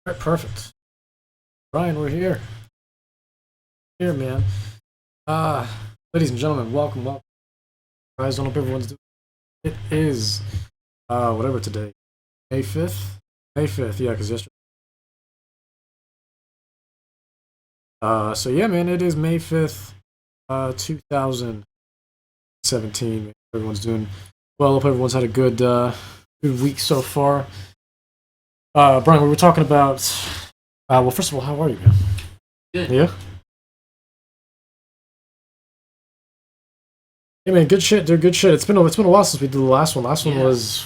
All right, perfect. Brian, we're here. Here, man. Uh, Ladies and gentlemen, welcome. Guys, don't hope everyone's doing. It is whatever today. May 5th? May 5th, yeah, because yesterday. So yeah, man, it is May 5th, 2017. Everyone's doing well. Hope everyone's had a good week so far. Brian, we were talking about well, first of all, how are you, man? Good. Yeah? Yeah, man, good shit, dude. Good shit. It's been a while since we did the last one. Last one Yeah. was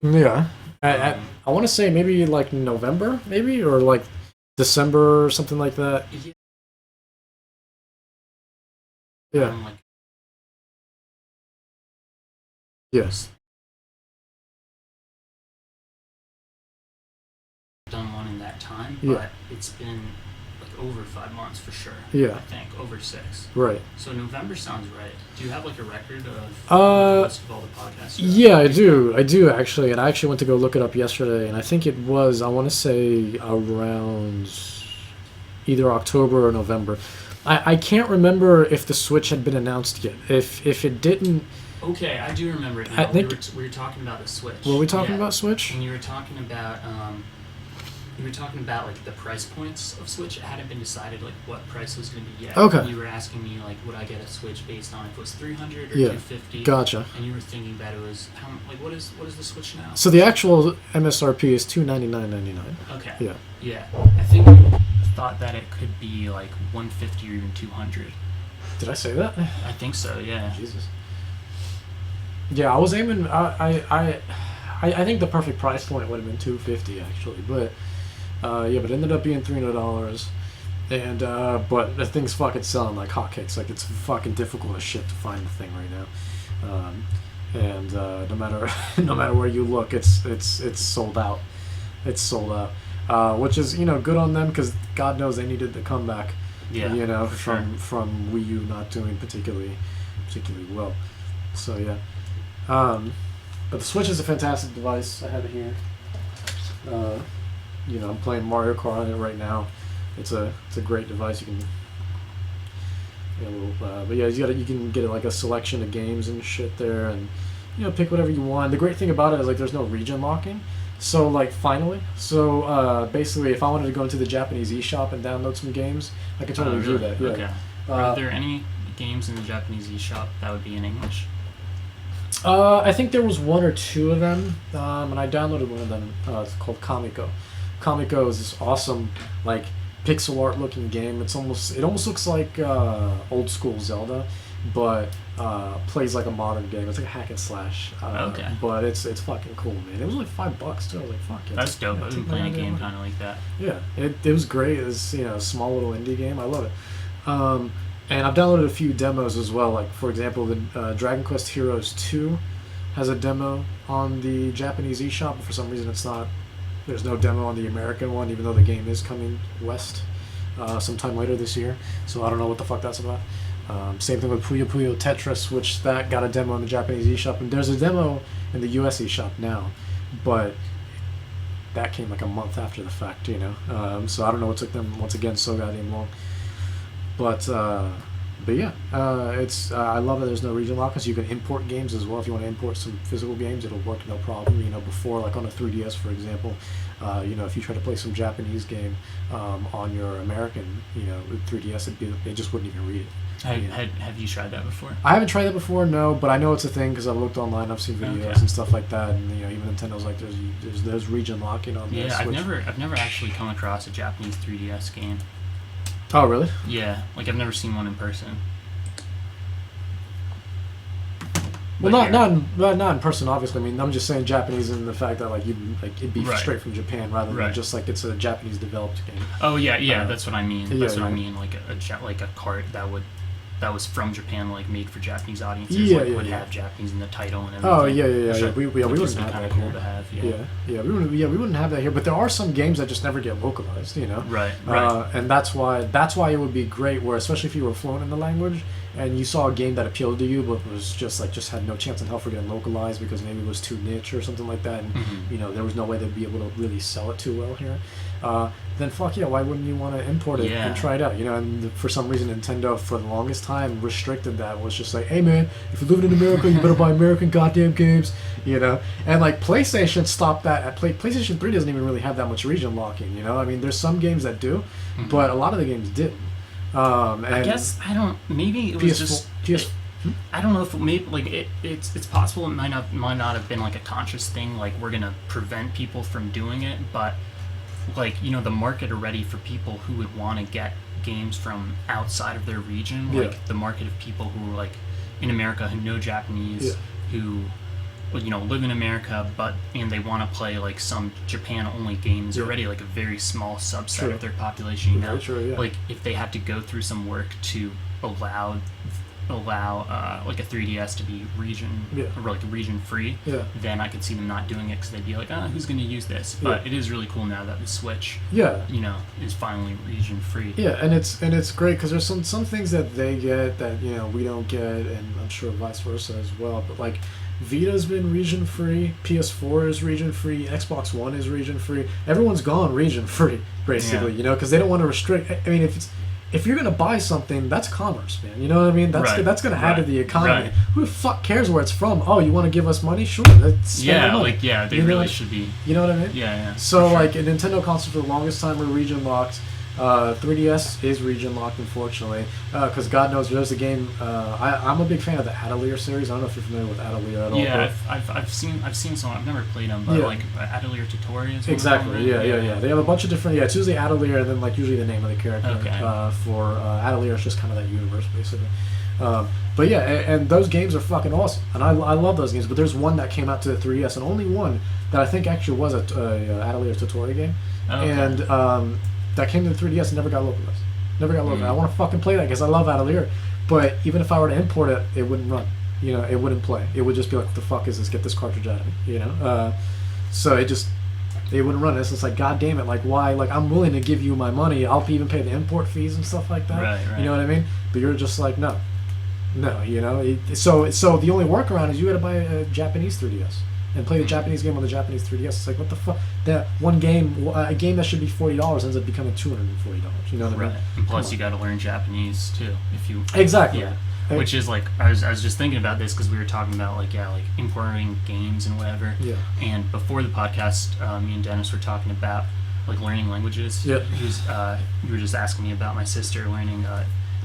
yeah. I want to say maybe like November, maybe or like December or something like that. Yeah. Yeah. Like, Yes. done one in that time, Yeah. but it's been like over 5 months for sure. Yeah. I think over 6. Right. So November sounds right. Do you have like a record of list of all the podcasts? Yeah, I do. I do actually, and I actually went to go look it up yesterday, and I think it was I want to say around either October or November. I can't remember if the Switch had been announced yet. If it didn't, Okay, I do remember it I now. think- We were talking about the Switch. were we talking Yeah. about Switch? And you were talking about like the price points of Switch. It hadn't been decided like what price was going to be yet. Okay. And you were asking me like would I get a Switch based on if it was 300 or Yeah. 250. Gotcha. And you were thinking that it was like what is the Switch now? So the actual MSRP is $299.99. Okay. Yeah. Yeah. I think I thought that it could be like 150 or even 200. Did I say that? I think so. Yeah. Jesus. Yeah, I was aiming. I think the perfect price point would have been $250 actually, but yeah, but it ended up being $300, and but the thing's fucking selling like hotcakes. Like it's fucking difficult as shit to find the thing right now, and no matter no matter where you look, it's sold out. It's sold out, which is good on them because God knows they needed the comeback. Yeah. For sure. From Wii U not doing particularly well. So yeah. But the Switch is a fantastic device. I have it here. I'm playing Mario Kart on it right now. It's a great device. You can, but yeah, you can get like a selection of games and shit there, and pick whatever you want. The great thing about it is like there's no region locking. So like finally, basically, if I wanted to go into the Japanese eShop and download some games, I could totally do Really? that. Yeah. Okay. Are there any games in the Japanese eShop that would be in English? I think there was one or two of them, and I downloaded one of them. It's called Kamiko. Kamiko is this awesome, like pixel art looking game. It almost looks like old school Zelda, but plays like a modern game. It's like a hack and slash. Okay. But it's fucking cool, man. It was like $5 too. I was like, fuck yeah. That's dope. I've been playing a game kind of like that. Yeah, it was great. It was a small little indie game. I love it. And I've downloaded a few demos as well. Like for example, the Dragon Quest Heroes 2 has a demo on the Japanese eShop. But for some reason, it's not. There's no demo on the American one, even though the game is coming west sometime later this year. So I don't know what the fuck that's about. Same thing with Puyo Puyo Tetris, which that got a demo in the Japanese eShop, and there's a demo in the US eShop now, but that came like a month after the fact, So I don't know what took them once again so goddamn long. But yeah, I love that there's no region lock, because you can import games as well. If you want to import some physical games, it'll work no problem. Before, like on a 3DS, for example, if you try to play some Japanese game on your American, 3DS, it just wouldn't even read it. Have you tried that before? I haven't tried that before, no, but I know it's a thing because I've looked online, I've seen videos Okay. and stuff like that, and even Nintendo's like there's region locking on the Yeah, Switch. I've never actually come across a Japanese 3DS game. Oh, really? Yeah, like I've never seen one in person. Well, But not in person, obviously. I mean, I'm just saying Japanese in the fact that it'd be Right. straight from Japan rather than Right. just like it's a Japanese developed game. Oh yeah, that's what I mean. yeah, That's what I yeah. mean. Like a cart that was from Japan, like made for Japanese audiences. Yeah, like, yeah, would yeah. have Japanese in the title and everything. Oh yeah. Which We would wouldn't just be have kind that of cool here. to have. We wouldn't have that here. But there are some games that just never get localized. Right. And that's why it would be great. Where especially if you were fluent in the language, and you saw a game that appealed to you, but was just had no chance in hell for getting localized because maybe it was too niche or something like that, and there was no way they'd be able to really sell it too well here. Then fuck yeah, why wouldn't you want to import it and try it out? And for some reason Nintendo for the longest time restricted that. Was just like, hey man, if you're living in America, you better buy American goddamn games, and like PlayStation stopped that at PlayStation 3 doesn't even really have that much region locking, I mean there's some games that do, but a lot of the games didn't. And I guess maybe it was just I don't know if it's possible it might not have been like a conscious thing, like we're gonna prevent people from doing it, but the market already for people who would want to get games from outside of their region, like the market of people who are like in America who know Japanese, who live in America and they want to play like some Japan only games, already like a very small subset of their population, like if they had to go through some work to allow like a 3DS to be region or like region free, then I could see them not doing it because they'd be like, who's going to use this? But it is really cool now that the Switch, is finally region free. Yeah, and it's great because there's some things that they get that we don't get, and I'm sure vice versa as well. But like Vita's been region free, PS4 is region free, Xbox One is region free. Everyone's gone region free basically, because they don't want to restrict. I mean, if you're gonna buy something, that's commerce, man. You know what I mean? That's gonna add to the economy. Who the fuck cares where it's from? Oh, you want to give us money? Sure, let's spend the money. They really should be. You know what I mean? Yeah. So like a Nintendo console for the longest time were region locked. 3DS is region locked, unfortunately, because God knows there's a game. I'm a big fan of the Atelier series. I don't know if you're familiar with Atelier at all. Yeah, I've seen some. I've never played them, but like Atelier Tutorials. Exactly. Yeah. They have a bunch of different. Yeah, it's usually Atelier, and then like usually the name of the character. Okay. For Atelier, it's just kind of that universe basically. But yeah, and those games are fucking awesome, and I love those games. But there's one that came out to the 3DS, and only one that I think actually was a Atelier Tutorial game, and that came to the 3DS and never got localized. I want to fucking play that because I love Atelier, but even if I were to import it, it wouldn't run. It wouldn't play. It would just be like, what the fuck is this? Get this cartridge out of me. So it wouldn't run. It's just like, god damn it, like why? Like I'm willing to give you my money. I'll even pay the import fees and stuff like that. Right. You know what I mean? But you're just like, no. So the only workaround is you got to buy a Japanese 3DS and play the Japanese game on the Japanese 3DS. It's like, what the fuck? That one game, a game that should be $40 ends up becoming $240. You know what I mean? And plus, you got to learn Japanese too if you. Exactly. Yeah. Which is like I was just thinking about this because we were talking about like importing games and whatever. Yeah. And before the podcast, me and Dennis were talking about like learning languages. Yeah. You were just asking me about my sister learning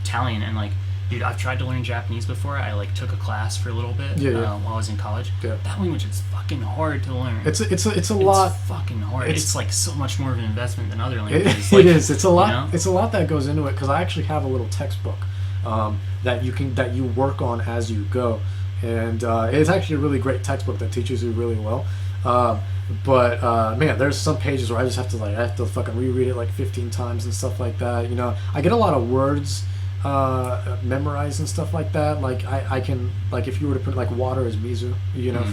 Italian, and like, dude, I've tried to learn Japanese before. I like took a class for a little bit while I was in college. Yeah. That language is fucking hard to learn. It's a lot. It's fucking hard. It's like so much more of an investment than other languages. It is. It's a lot. It's a lot that goes into it because I actually have a little textbook that you work on as you go, and it's actually a really great textbook that teaches you really well. But man, there's some pages where I just have to fucking reread it like 15 times and stuff like that. I get a lot of words memorized and stuff like that. Like I can, like if you were to put like water is mizu,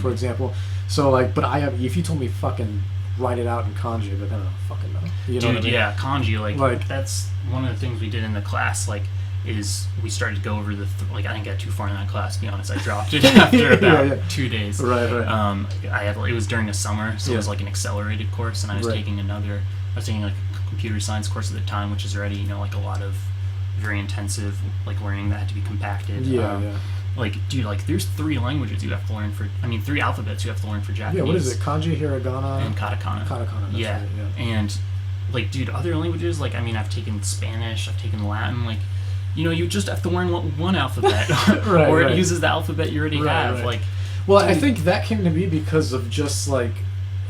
for example. So like, but if you told me fucking write it out in kanji, but then I don't fucking know. You know what I mean? Yeah, kanji. Like that's one of the things we did in the class. Like, is we started to go over I didn't get too far in that class, to be honest. I dropped it after about 2 days. Right. It was during the summer, so it was like an accelerated course, and I was taking like a computer science course at the time, which is already like a lot of very intensive like learning that had to be compacted. Like, dude, like there's 3 languages you have to learn 3 alphabets you have to learn for Japanese. Yeah, what is it? Kanji, hiragana, and katakana. That's yeah. Right, yeah. And like, dude, other languages, like I've taken Spanish, I've taken Latin, like, you just have to learn one alphabet, or it uses the alphabet you already have. Right. Like, well, I think that came to be because of just like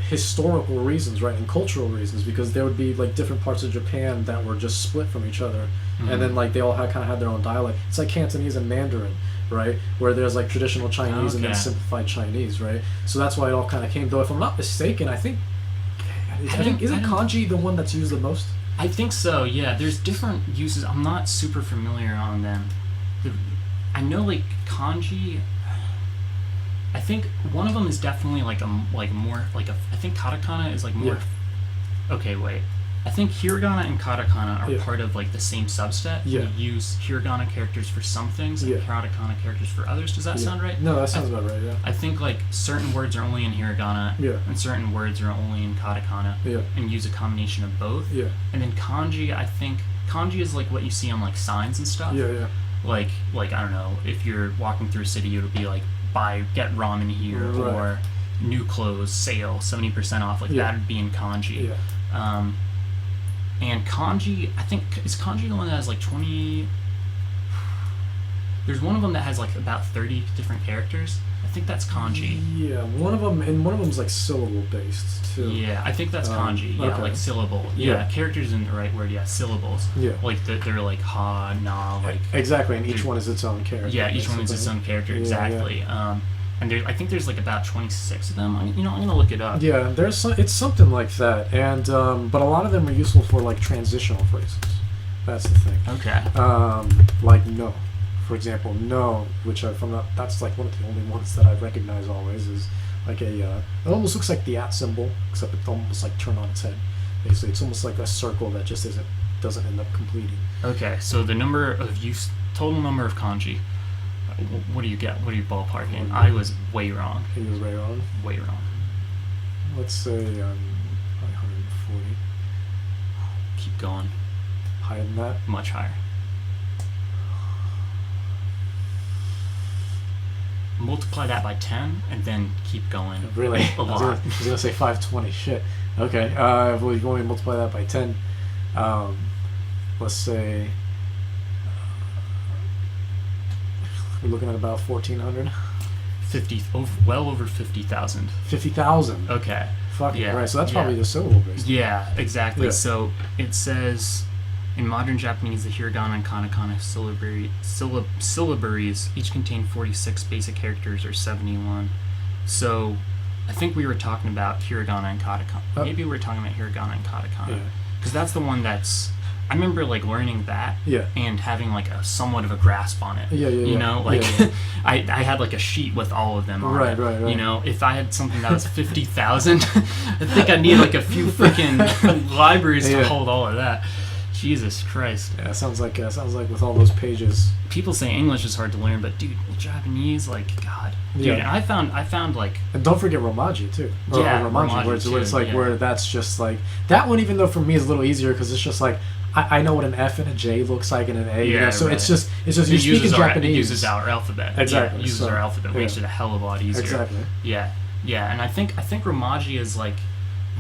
historical reasons, right, and cultural reasons, because there would be like different parts of Japan that were just split from each other, and then like they all had their own dialect. It's like Cantonese and Mandarin, right, where there's like traditional Chinese and then simplified Chinese, right? So that's why it all kind of came. Though if I'm not mistaken, I think isn't kanji the one that's used the most? I think so, yeah. There's different uses. I'm not super familiar on them. I know, like, kanji, I think one of them is definitely, I think katakana is, like, more... Yeah. Okay, wait. I think hiragana and katakana are part of like the same subset. Yeah. We use hiragana characters for some things and katakana characters for others. Does that sound right? No, that sounds about right, yeah. I think like certain words are only in hiragana and certain words are only in katakana and use a combination of both. Yeah. And then kanji, I think kanji is like what you see on like signs and stuff. Yeah, yeah. Like I don't know, if you're walking through a city, it'll be like get ramen here or new clothes, sale, 70% off. Like that would be in kanji. Yeah. And kanji, I think, is kanji the one that has like 20? There's one of them that has like about 30 different characters. I think that's kanji. Yeah, one of them's like syllable based too. Yeah, I think that's kanji. Yeah, like syllable. Yeah, characters isn't the right word. Yeah, syllables. Yeah. Like they're like ha, na, like. Exactly, and each one is its own character. Yeah, each one is its own character. Exactly. Yeah. And I think there's like about 26 of them. I'm gonna look it up. Yeah, it's something like that, and but a lot of them are useful for like transitional phrases. That's the thing. Okay. Like no, for example, no, which that's like one of the only ones that I recognize always is like it almost looks like the at symbol, except it's almost like turned on its head. Basically, it's almost like a circle that just doesn't end up completing. Okay, so the total number of kanji. What do you get? What are you ballparking? I was way wrong. He was way wrong? Way wrong. Let's say 140. Keep going. Higher than that? Much higher. Multiply that by 10 and then keep going. Really? A lot. I was going to say 520. Shit. Okay. Well, you want me to multiply that by 10? Let's say... we're looking at about 1,400. Well over 50,000. 50,000. Okay. Fuck yeah. Right. So that's probably the syllable based. Yeah, exactly. Yeah. So it says in modern Japanese, the hiragana and katakana syllabaries each contain 46 basic characters or 71. So I think we were talking about hiragana and katakana. Maybe we were talking about hiragana and katakana because that's the one that's. I remember like learning that and having like a somewhat of a grasp on it. You know, like I had like a sheet with all of them on it. Right. You know, if I had something that was 50,000, I think I'd need like a few freaking libraries to hold all of that. Jesus Christ. Yeah, sounds like with all those pages. People say English is hard to learn, but dude, Japanese, like God. Dude, and I found like. And don't forget Romaji too. Romaji where it's like where that's just like that one. Even though for me is a little easier because it's just like. I know what an F and a J looks like and an A. Yeah, so it's just you speak in Japanese. It uses our alphabet. Exactly. It uses our alphabet, makes it a hell of a lot easier. Exactly. Yeah, and I think Romaji is like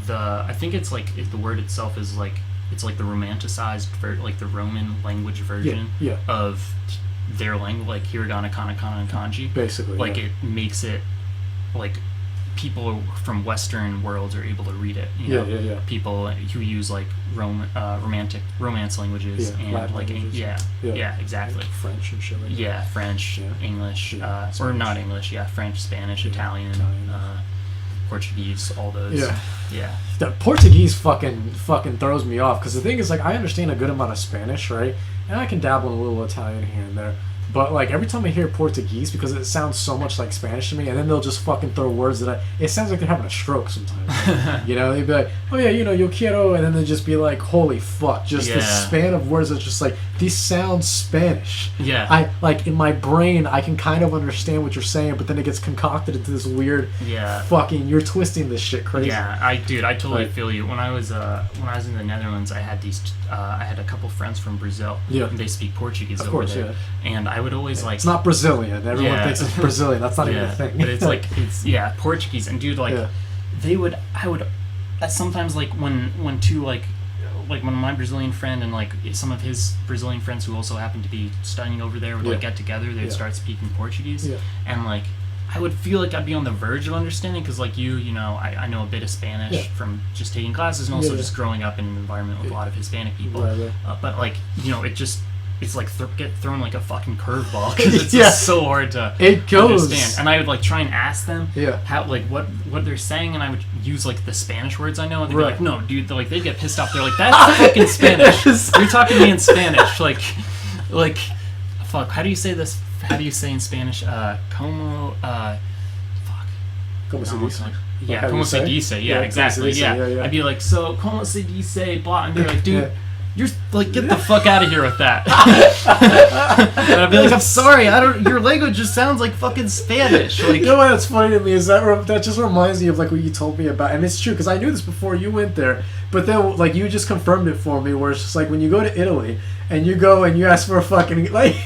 I think it's like the word itself is like it's like the romanticized like the Roman language version of their language, like hiragana, katakana, and kanji. Basically, like it makes it like. People from Western worlds are able to read it. You know? People who use like romantic romance languages and Latin like languages. Exactly. Like French and shit like that. French, English, or not English. French, Spanish, Italian. Portuguese, all those. Yeah. The Portuguese fucking throws me off because the thing is like I understand a good amount of Spanish, right? And I can dabble in a little Italian here and there. But like every time I hear Portuguese, because it sounds so much like Spanish to me, and then they'll just fucking throw words that it sounds like they're having a stroke sometimes. You know, they'd be like, oh yeah, yo quiero, and then they'd just be like, holy fuck, just the span of words that's just like these sound Spanish. Yeah. I like in my brain I can kind of understand what you're saying, but then it gets concocted into this weird fucking you're twisting this shit crazy. Yeah, I totally feel you. When I was in the Netherlands, I had I had a couple friends from Brazil. Yeah. And they speak Portuguese over there. And I would always like... It's not Brazilian. Everyone thinks it's Brazilian. That's not even a thing. But it's like, Portuguese. And dude, like, I would sometimes like when two like when my Brazilian friend and like some of his Brazilian friends who also happened to be studying over there would like get together, they'd start speaking Portuguese. Yeah. And like, I would feel like I'd be on the verge of understanding because like you know, I know a bit of Spanish from just taking classes and also just growing up in an environment with a lot of Hispanic people. Right. But like, you know, it's like get thrown like a fucking curveball because it's just so hard to understand. And I would like try and ask them how like what they're saying, and I would use like the Spanish words I know, and they'd be like, no, dude, like they'd get pissed off. They're like, that's fucking Spanish. You're talking to me in Spanish, like fuck. How do you say this? How do you say in Spanish? Como Como se dice? Yeah, como se dice. Yeah, exactly. Yeah. I'd be like, so como se dice, blah, and they're like, dude. You're like, get the fuck out of here with that. And I'd be like, I'm sorry, your language just sounds like fucking Spanish. Like, you know what's funny to me is that just reminds me of like what you told me about, and it's true because I knew this before you went there, but then like you just confirmed it for me, where it's just like when you go to Italy and you go and you ask for a fucking like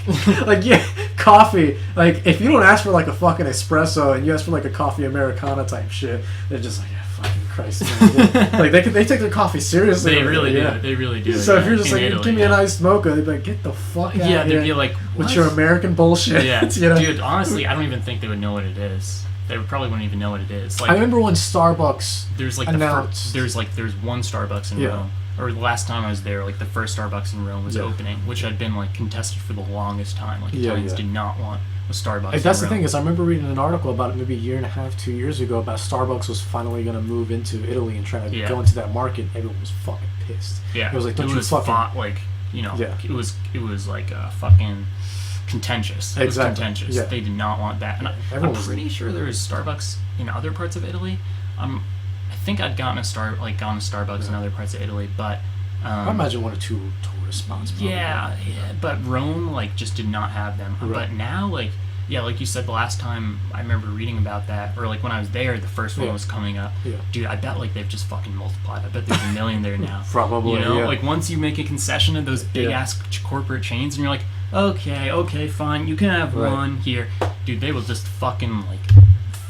coffee, like if you don't ask for like a fucking espresso and you ask for like a coffee Americana type shit, they're just like, fucking Christ, man. Like they take their coffee seriously. They really do. They really do. So if you're just like, Italy, give me an iced mocha, they'd be like, get the fuck out of here. Yeah, they'd be like, what? With your American bullshit. Yeah, you know? Dude, honestly, I don't even think they would know what it is. They probably wouldn't even know what it is. Like, I remember when Starbucks there's like announced. there's one Starbucks in Rome. Or the last time I was there, like the first Starbucks in Rome was opening, which had been like contested for the longest time. Like Italians did not want a Starbucks. Like, that's the thing is, I remember reading an article about it maybe a year and a half, 2 years ago about Starbucks was finally going to move into Italy and try to go into that market. Everyone was fucking pissed. Yeah, it was like, don't you fucking like, you know, it was like fucking contentious. It was contentious. Yeah. They did not want that. And I'm pretty sure there was Starbucks in other parts of Italy. I think I'd gone to Starbucks in other parts of Italy, but I imagine 1 or 2 tourist spots. Probably. Yeah, but Rome like just did not have them. Right. But now, like you said, the last time I remember reading about that, or like when I was there, the first one was coming up. Yeah. Dude, I bet like they've just fucking multiplied. I bet there's a million there now. Probably. You know, like once you make a concession of those big ass corporate chains, and you're like, okay, fine, you can have one here, dude. They will just fucking like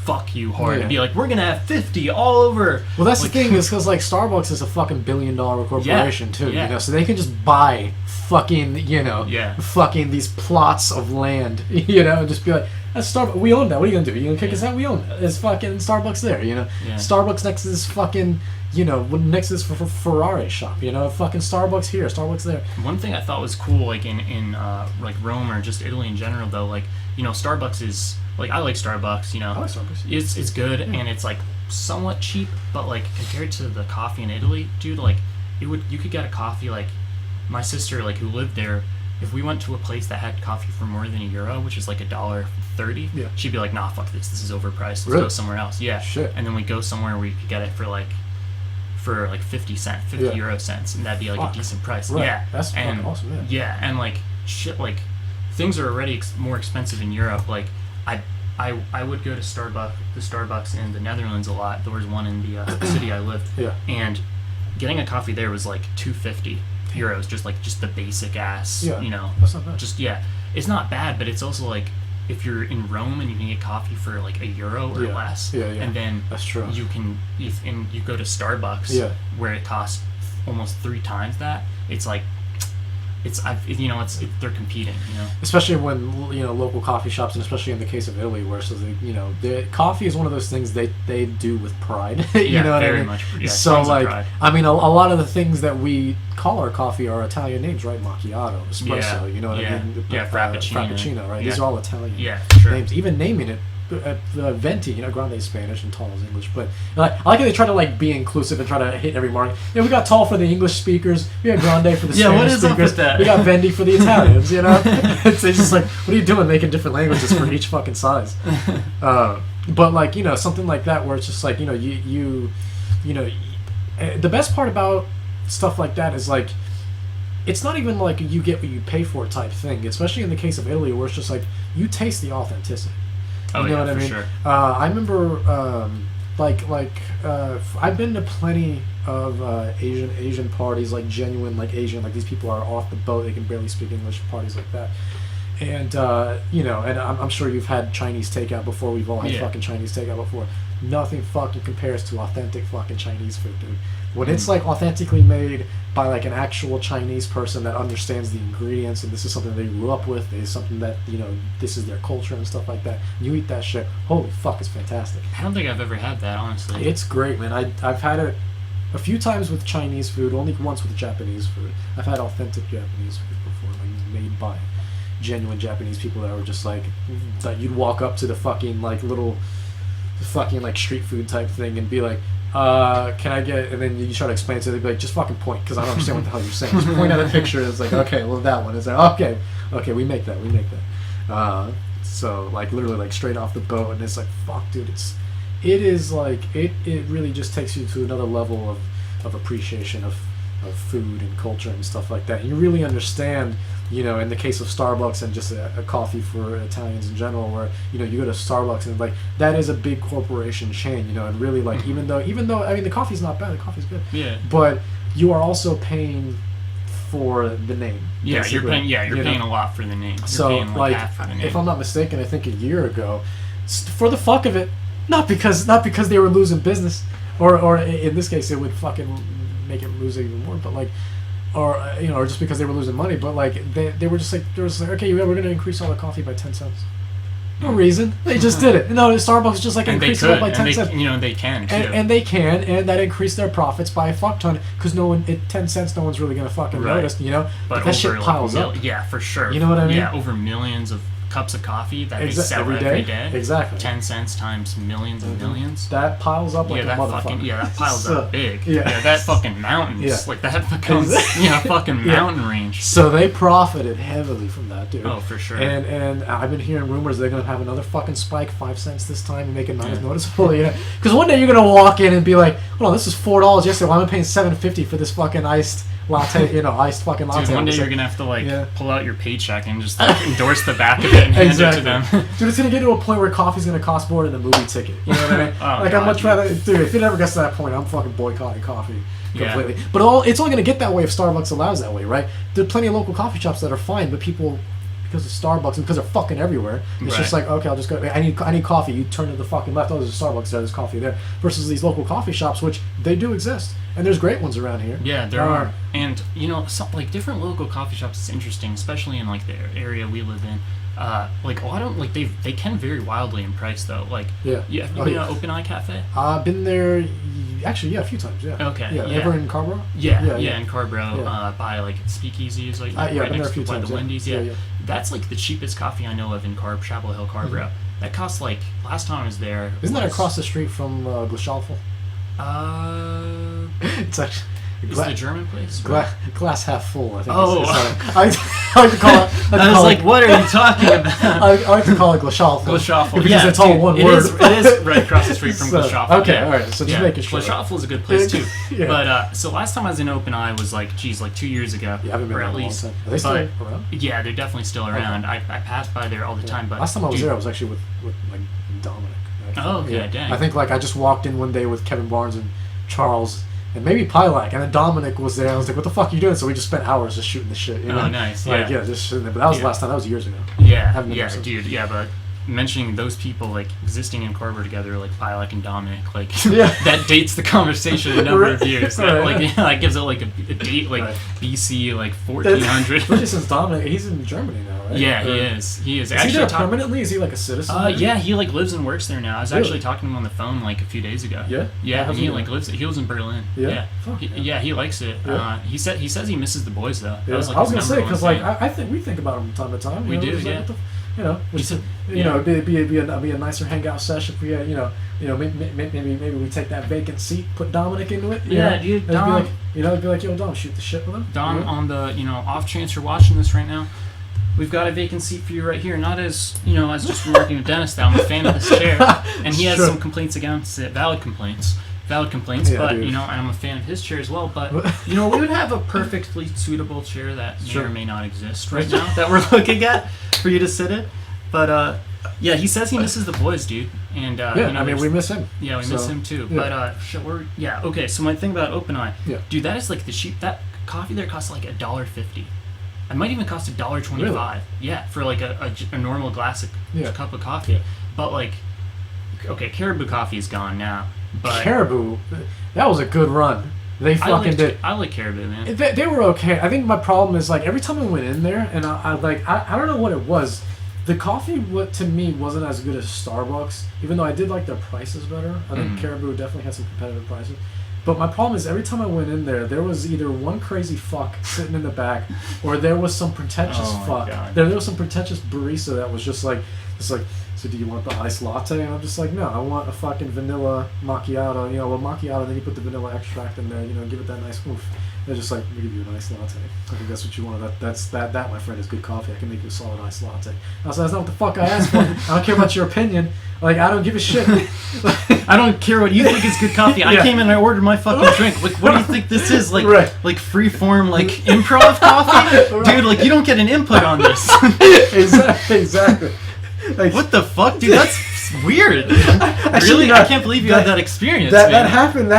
fuck you hard and be like, we're gonna have 50 all over. Well, that's the thing is because like Starbucks is a fucking $1 billion corporation too, you know, so they can just buy fucking fucking these plots of land, you know, and just be like, that's Starbucks. We own that. What are you gonna do? You gonna kick us out? We own that. There's fucking Starbucks there, you know. Yeah. Starbucks next to this fucking, you know, next to this Ferrari shop, you know, fucking Starbucks here, Starbucks there. One thing I thought was cool, like in like Rome or just Italy in general, though, like, you know, Starbucks is like, I like Starbucks, you know. I like Starbucks. It's good and it's like somewhat cheap, but like compared to the coffee in Italy, dude, like you could get a coffee, like my sister, like who lived there, if we went to a place that had coffee for more than €1, which is like $1.30, she'd be like, nah, fuck this is overpriced. Let's go somewhere else. Yeah. Shit. And then we go somewhere where you could get it for like 50 euro cents, and that'd be like a decent price. Right. Yeah. That's fucking awesome, Yeah, and like shit, like things are already more expensive in Europe. Like I would go to the Starbucks in the Netherlands a lot. There was one in the city I lived. Yeah. And getting a coffee there was like €2.50, just the basic ass, you know. That's not bad. It's not bad, but it's also like if you're in Rome and you can get coffee for like €1 or less, and then that's true. You go to Starbucks where it costs almost 3 times that. It's like they're competing, you know. Especially when, you know, local coffee shops, and especially in the case of Italy, where you know, the coffee is one of those things they do with pride. You know what I mean? Much. Yeah, so like, I mean, a lot of the things that we call our coffee are Italian names, right? Macchiato, espresso. You know what I mean? Frappuccino, right? These are all Italian names. Even naming it. Venti, you know, grande is Spanish and tall is English, but I like how they try to like be inclusive and try to hit every mark. You know, we got tall for the English speakers, we got grande for the Spanish speakers, up with that? We got Venti for the Italians. You know, it's just like, what are you doing making different languages for each fucking size? But like, you know, something like that where it's just like, you know, you know, the best part about stuff like that is like, it's not even like you get what you pay for type thing, especially in the case of Italy, where it's just like you taste the authenticity. You know what I mean? Sure. I remember, I've been to plenty of Asian parties, like genuine, like Asian, like these people are off the boat, they can barely speak English, parties like that. And you know, and I'm sure you've had Chinese takeout before. We've all had fucking Chinese takeout before. Nothing fucking compares to authentic fucking Chinese food, dude. When it's like authentically made by like an actual Chinese person that understands the ingredients, and this is something they grew up with, it's something that, you know, this is their culture and stuff like that. You eat that shit, holy fuck, it's fantastic. I don't think I've ever had that, honestly. It's great, man. I've had it a few times with Chinese food, only once with Japanese food. I've had authentic Japanese food before, like made by genuine Japanese people that were just like, that you'd walk up to the fucking like little fucking like street food type thing and be like, can I get, and then you try to explain to them, they'd be like, just fucking point, because I don't understand what the hell you're saying. Just point at a picture, and it's like, okay, well that one is like, okay, we make that. So like literally like straight off the boat, and it's like, fuck, dude, it is like it really just takes you to another level of appreciation of food and culture and stuff like that. You really understand, in the case of Starbucks and just a coffee for Italians in general, where you go to Starbucks and like that is a big corporation chain, and really like even though I mean the coffee's not bad, the coffee's good, but you are also paying for the name. Yeah, basically. You're paying a lot for the name. You're paying like half for the name. If I'm not mistaken, I think a year ago, for the fuck of it, not because they were losing business, or in this case it would fucking make it lose even more, but like, or just because they were losing money, but like they were just like okay, we're going to increase all the coffee by 10 cents. No reason. They just did it. No, Starbucks just like increased it by 10 cents. They can too. And they can, and that increased their profits by a fuck ton because 10 cents, no one's really gonna fucking notice, But that shit piles up. Yeah, for sure. You know what I mean? Yeah, over millions of cups of coffee that they sell every day. Exactly. 10 cents times millions and millions. That piles up like a motherfucker. That piles up big. Yeah, that fucking mountains. Yeah. Like that becomes fucking mountain range. So they profited heavily from that, dude. Oh, for sure. And I've been hearing rumors they're gonna have another fucking spike, 5 cents this time, and make it not as noticeable. Because one day you're gonna walk in and be like, hold on, this is $4 yesterday. Why am I paying $7.50 for this fucking iced latte, iced fucking latte. Dude, one day you're gonna have to pull out your paycheck and just endorse the back of it and hand it to them. Dude, it's gonna get to a point where coffee's gonna cost more than the movie ticket. You know what I mean? I'm much rather, dude. If it ever gets to that point, I'm fucking boycotting coffee completely. Yeah. But it's only gonna get that way if Starbucks allows that way, right? There are plenty of local coffee shops that are fine, but people, because of Starbucks and because they're fucking everywhere, it's just like, okay, I'll just go. I need coffee. You turn to the fucking left. Oh, there's a Starbucks there. There's coffee there. Versus these local coffee shops, which they do exist, and there's great ones around here. Yeah, there are. And some like different local coffee shops is interesting, especially in like the area we live in. Like a lot of they can vary wildly in price though. Like have you been to Open Eye Cafe? I've been there. Actually, a few times. Yeah. Okay. Yeah. Ever in Carborough? Yeah, in Carborough, by like Speakeasies, like right next to the Wendy's. Yeah. That's like the cheapest coffee I know of in Chapel Hill, Carborough. Mm-hmm. That costs like last time I was there. Isn't that across the street from Glashalfel? It's actually. Is it a German place? Glass half full, I think. Oh. I like to call it. I was like, what are you talking about? I like to call it Glashalfel. Glashalfel. Because it's all one word. It is right across the street from Glashalfel. Okay, all right. So just making sure. Glashalfel is a good place too. But so last time I was in Open Eye was like 2 years ago. Yeah, I haven't been or there at in a least. long time. Are they still around? Yeah, they're definitely still around. Okay. I pass by there all the time. But last time I was there, I was actually with like Dominic. Actually. Oh, okay, dang. I think like I just walked in one day with Kevin Barnes and Charles. And maybe Pilak, and then Dominic was there. I was like, "What the fuck are you doing?" So we just spent hours just shooting the shit. Oh, nice. Like, just sitting there. But that was the last time. That was years ago. Yeah, dude. Yeah, but mentioning those people like existing in Carborough together, like Pilak and Dominic, like that dates the conversation a number of years. That gives it like a date like BC like 1400. Especially since Dominic, he's in Germany now, right? Yeah, he is. Is he there permanently? Is he like a citizen? Yeah, he like lives and works there now. I was actually talking to him on the phone like a few days ago. Yeah. Yeah, and he like lives. He lives in Berlin. Yeah. He likes it. Yeah. He says he misses the boys though. Yeah. I was gonna say because like I think we think about him from time to time. We do. Yeah. It'd be a nicer hangout session if we had, maybe we take that vacant seat, put Dominic into it. Dude, Dom. It'd be like, yo, Dom, shoot the shit with him. Dom, on the off chance you're watching this right now, we've got a vacant seat for you right here. Not as as just from working with Dennis. That I'm a fan of this chair, and he has some complaints against it, valid complaints. But dude. and I'm a fan of his chair as well. But we would have a perfectly suitable chair that may or may not exist right now that we're looking at for you to sit in. But he says he misses the boys, dude. And we miss him. Yeah, we miss him too. Yeah. But okay. So my thing about Open Eye, dude, that is like the cheap. That coffee there costs like $1.50. It might even cost $1.25. Really? Yeah, for like a normal glass of cup of coffee. Yeah. But like, okay, Caribou Coffee is gone now. But Caribou, that was a good run. They fucking did. I like Caribou, man. They were okay. I think my problem is like every time I went in there, and I don't know what it was. The coffee, to me, wasn't as good as Starbucks, even though I did like their prices better. I think Caribou definitely had some competitive prices. But my problem is every time I went in there was either one crazy fuck sitting in the back, or there was some pretentious fuck. God. There was some pretentious barista that was just like, So do you want the iced latte? And I'm just like, no, I want a fucking vanilla macchiato. You know, well, macchiato, then you put the vanilla extract in there, you know, give it that nice oomph. They're just like, we give you an iced latte. I think that's what you want. That, my friend, is good coffee. I can make you a solid iced latte. I was like, that's not what the fuck I asked for. I don't care about your opinion. Like, I don't give a shit. I don't care what you think is good coffee. I came in and I ordered my fucking drink. Like, what do you think this is? Like, like free-form, like, improv coffee? Dude, like, you don't get an input on this. Exactly. Like, what the fuck, dude? That's weird. Really? I can't believe you had that experience, man. That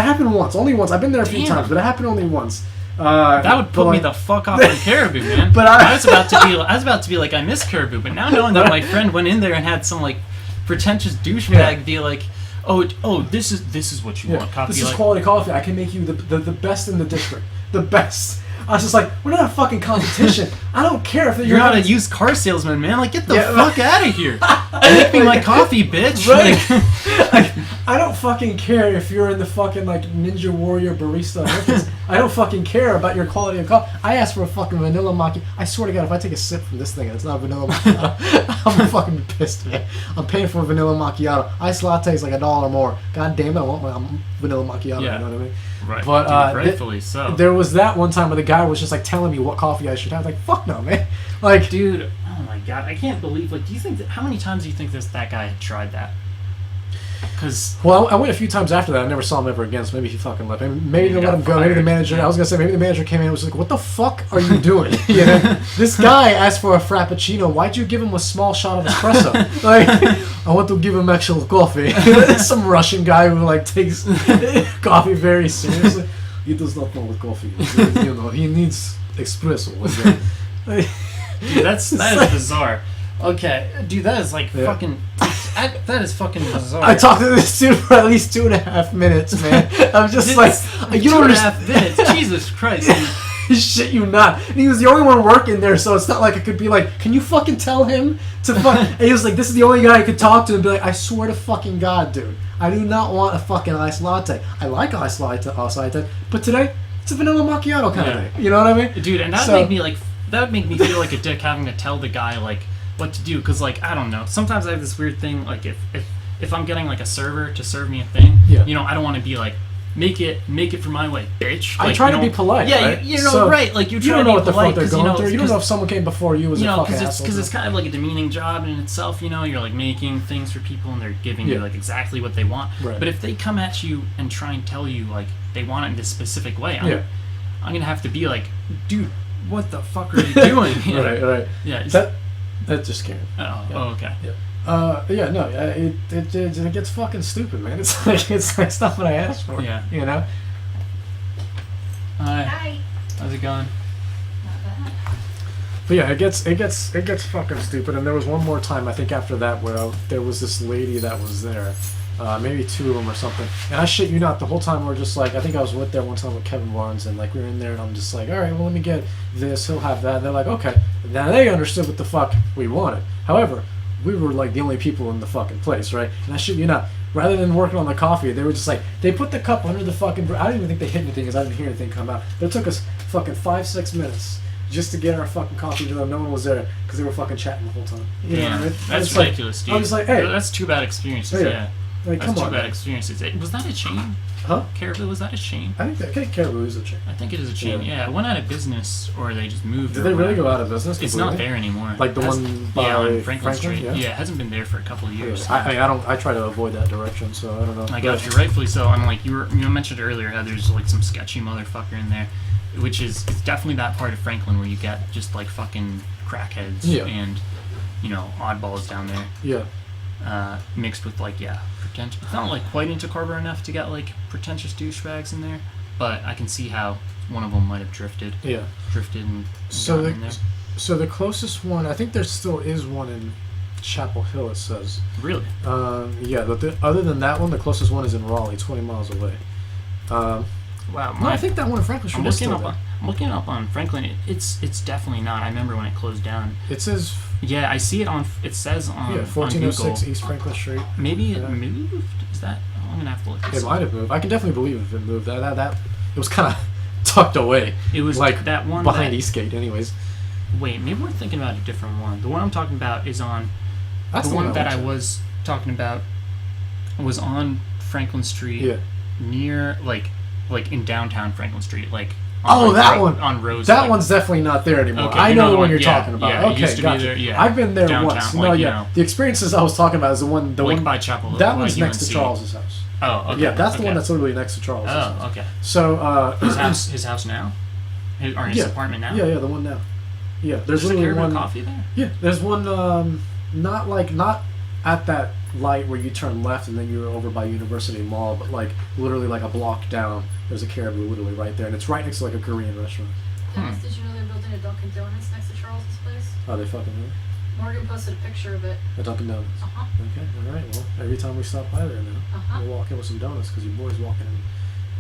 happened once. Only once. I've been there a few times, but it happened only once. That would put me the fuck off on Caribou, man. But I was about to be like, I miss Caribou, but now knowing that my friend went in there and had some like pretentious douchebag be like, oh, this is what you want, coffee. This is quality coffee. I can make you the best in the district, the best. I was just like, we're not a fucking competition. I don't care if you're not a used car salesman, man. Like, get the fuck out of here. Make me my coffee, bitch. Right. Like, I don't fucking care if you're in the fucking like Ninja Warrior barista Olympics. I don't fucking care about your quality of coffee. I asked for a fucking vanilla macchiato. I swear to God, if I take a sip from this thing and it's not vanilla macchiato, I'm fucking pissed, man. I'm paying for a vanilla macchiato. Iced latte is like $1 more. God damn it, I want my vanilla macchiato. Yeah. You know what I mean? Right. But dude, rightfully so. There was that one time where the guy was just like telling me what coffee I should have. Like, fuck no, man. Like, dude, oh my God, I can't believe. Like, do you think how many times do you think that guy had tried that? Well, I went a few times after that. I never saw him ever again, so maybe he fucking left. Maybe they let him go. Maybe the manager. Yeah. I was gonna say maybe the manager came in and was like, "What the fuck are you doing?" You know, this guy asked for a frappuccino. Why'd you give him a small shot of espresso? Like, I want to give him actual coffee. Some Russian guy who like takes coffee very seriously. He does not know what coffee is. You know, he needs espresso. Dude, that is bizarre. Okay, dude, that is like fucking. That is fucking bizarre. I talked to this dude for at least 2.5 minutes, man. I'm just like, you don't understand. 2.5 minutes. Jesus Christ. Shit you not. And he was the only one working there, so it's not like it could be like, can you fucking tell him to fuck? And he was like, this is the only guy I could talk to and be like, I swear to fucking God, dude, I do not want a fucking iced latte. I like iced latte, but today it's a vanilla macchiato kind of thing. You know what I mean? Dude, and that would make me feel like a dick having to tell the guy like what to do, because like I don't know, sometimes I have this weird thing, like if I'm getting like a server to serve me a thing, you know, I don't want to be like make it for my way, bitch. Like, I try to be polite. Yeah, right? you know, so right? Like you try to be polite. You don't know what the fuck they're going through. You don't know if someone came before you as a fucking asshole. Because it's kind of like a demeaning job in itself. You know, you're like making things for people and they're giving you like exactly what they want. Right. But if they come at you and try and tell you like they want it in this specific way, I'm gonna have to be like, dude, what the fuck are you doing? Right. Yeah. That just scared me. Oh, okay. Yeah. It gets fucking stupid, man. It's like stuff that I asked for. Yeah. You know. Hi. How's it going? Not bad. But yeah, it gets fucking stupid. And there was one more time I think after that where there was this lady that was there, maybe two of them or something. And I shit you not, the whole time we're just like, I think I was with there one time with Kevin Barnes, and like we were in there, and I'm just like, all right, well let me get this. He'll have that. And they're like, okay. Now they understood what the fuck we wanted. However, we were like the only people in the fucking place, right? And I shit you not, rather than working on the coffee, they were just like, they put the cup under the fucking. I didn't even think they hit anything because I didn't hear anything come out. It took us fucking 5-6 minutes just to get our fucking coffee to them. No one was there because they were fucking chatting the whole time. You know what I mean? That's ridiculous, dude. I was like, hey, that's two bad experiences. Yeah. Like, that's come two on, bad experiences. Was that a chain? Huh? Caribou, was that a chain? I think Caribou is a chain. I think it is a chain. Yeah, it went out of business, or they just moved. Did they really go out of business? It's not there anymore. Like the one by on Franklin Street. Yeah, it hasn't been there for a couple of years. Yeah. I try to avoid that direction, so I don't know. I got you, rightfully so. I'm like you mentioned earlier how there's like some sketchy motherfucker in there, which is definitely that part of Franklin where you get just like fucking crackheads and you know oddballs down there. Yeah. Mixed with like pretentious. It's not like quite into Carver enough to get like pretentious douchebags in there, but I can see how one of them might have drifted. Yeah. Drifted and so in there. So the closest one, I think there still is one in Chapel Hill. It says. Really? Yeah, but other than that one, the closest one is in Raleigh, 20 miles away. Wow. No, I think that one in Franklin Street is still there. I'm looking up on Franklin. It's definitely not. I remember when it closed down. It says. Yeah, I see it on. It says on. Yeah, 1406 on East Franklin Street. Maybe it moved. Is that? Oh, I'm gonna have to look. It might have moved. I can definitely believe if it moved. That it was kind of tucked away. It was like that one behind Eastgate, anyways. Wait, maybe we're thinking about a different one. The one I'm talking about is on That's the one that I went to. was talking about was on Franklin Street, Yeah. near like in downtown Franklin Street, like. Oh, that one. On Rose. That like, one's definitely not there anymore. Okay, I you know the one one- you're yeah, talking about. yeah, it Okay, used to be gotcha. there, yeah. I've been there Downtown, once. like, No, you yeah. know. The experiences I was talking about is the one. like by Chapel Hill. That by one's next to UNC. Charles's house. Oh, okay. Yeah, that's the okay. one that's literally next to Charles's house. Oh, okay. So His house now, his apartment now. Yeah, the one now. Yeah, there's There's a literally Caribou one. Coffee there. Yeah, there's one. Not at that light where you turn left and then you're over by University Mall, but like literally like a block down. There's a Caribou literally right there, and it's right next to like a Korean restaurant. Dennis, did you know they're building a Dunkin' Donuts next to Charles's place? Oh, they fucking really? Morgan posted a picture of it. A Dunkin' Donuts. Uh-huh. Okay, all right. Well, every time we stop by there now, Uh-huh. we'll walk in with some donuts because your boy's walking in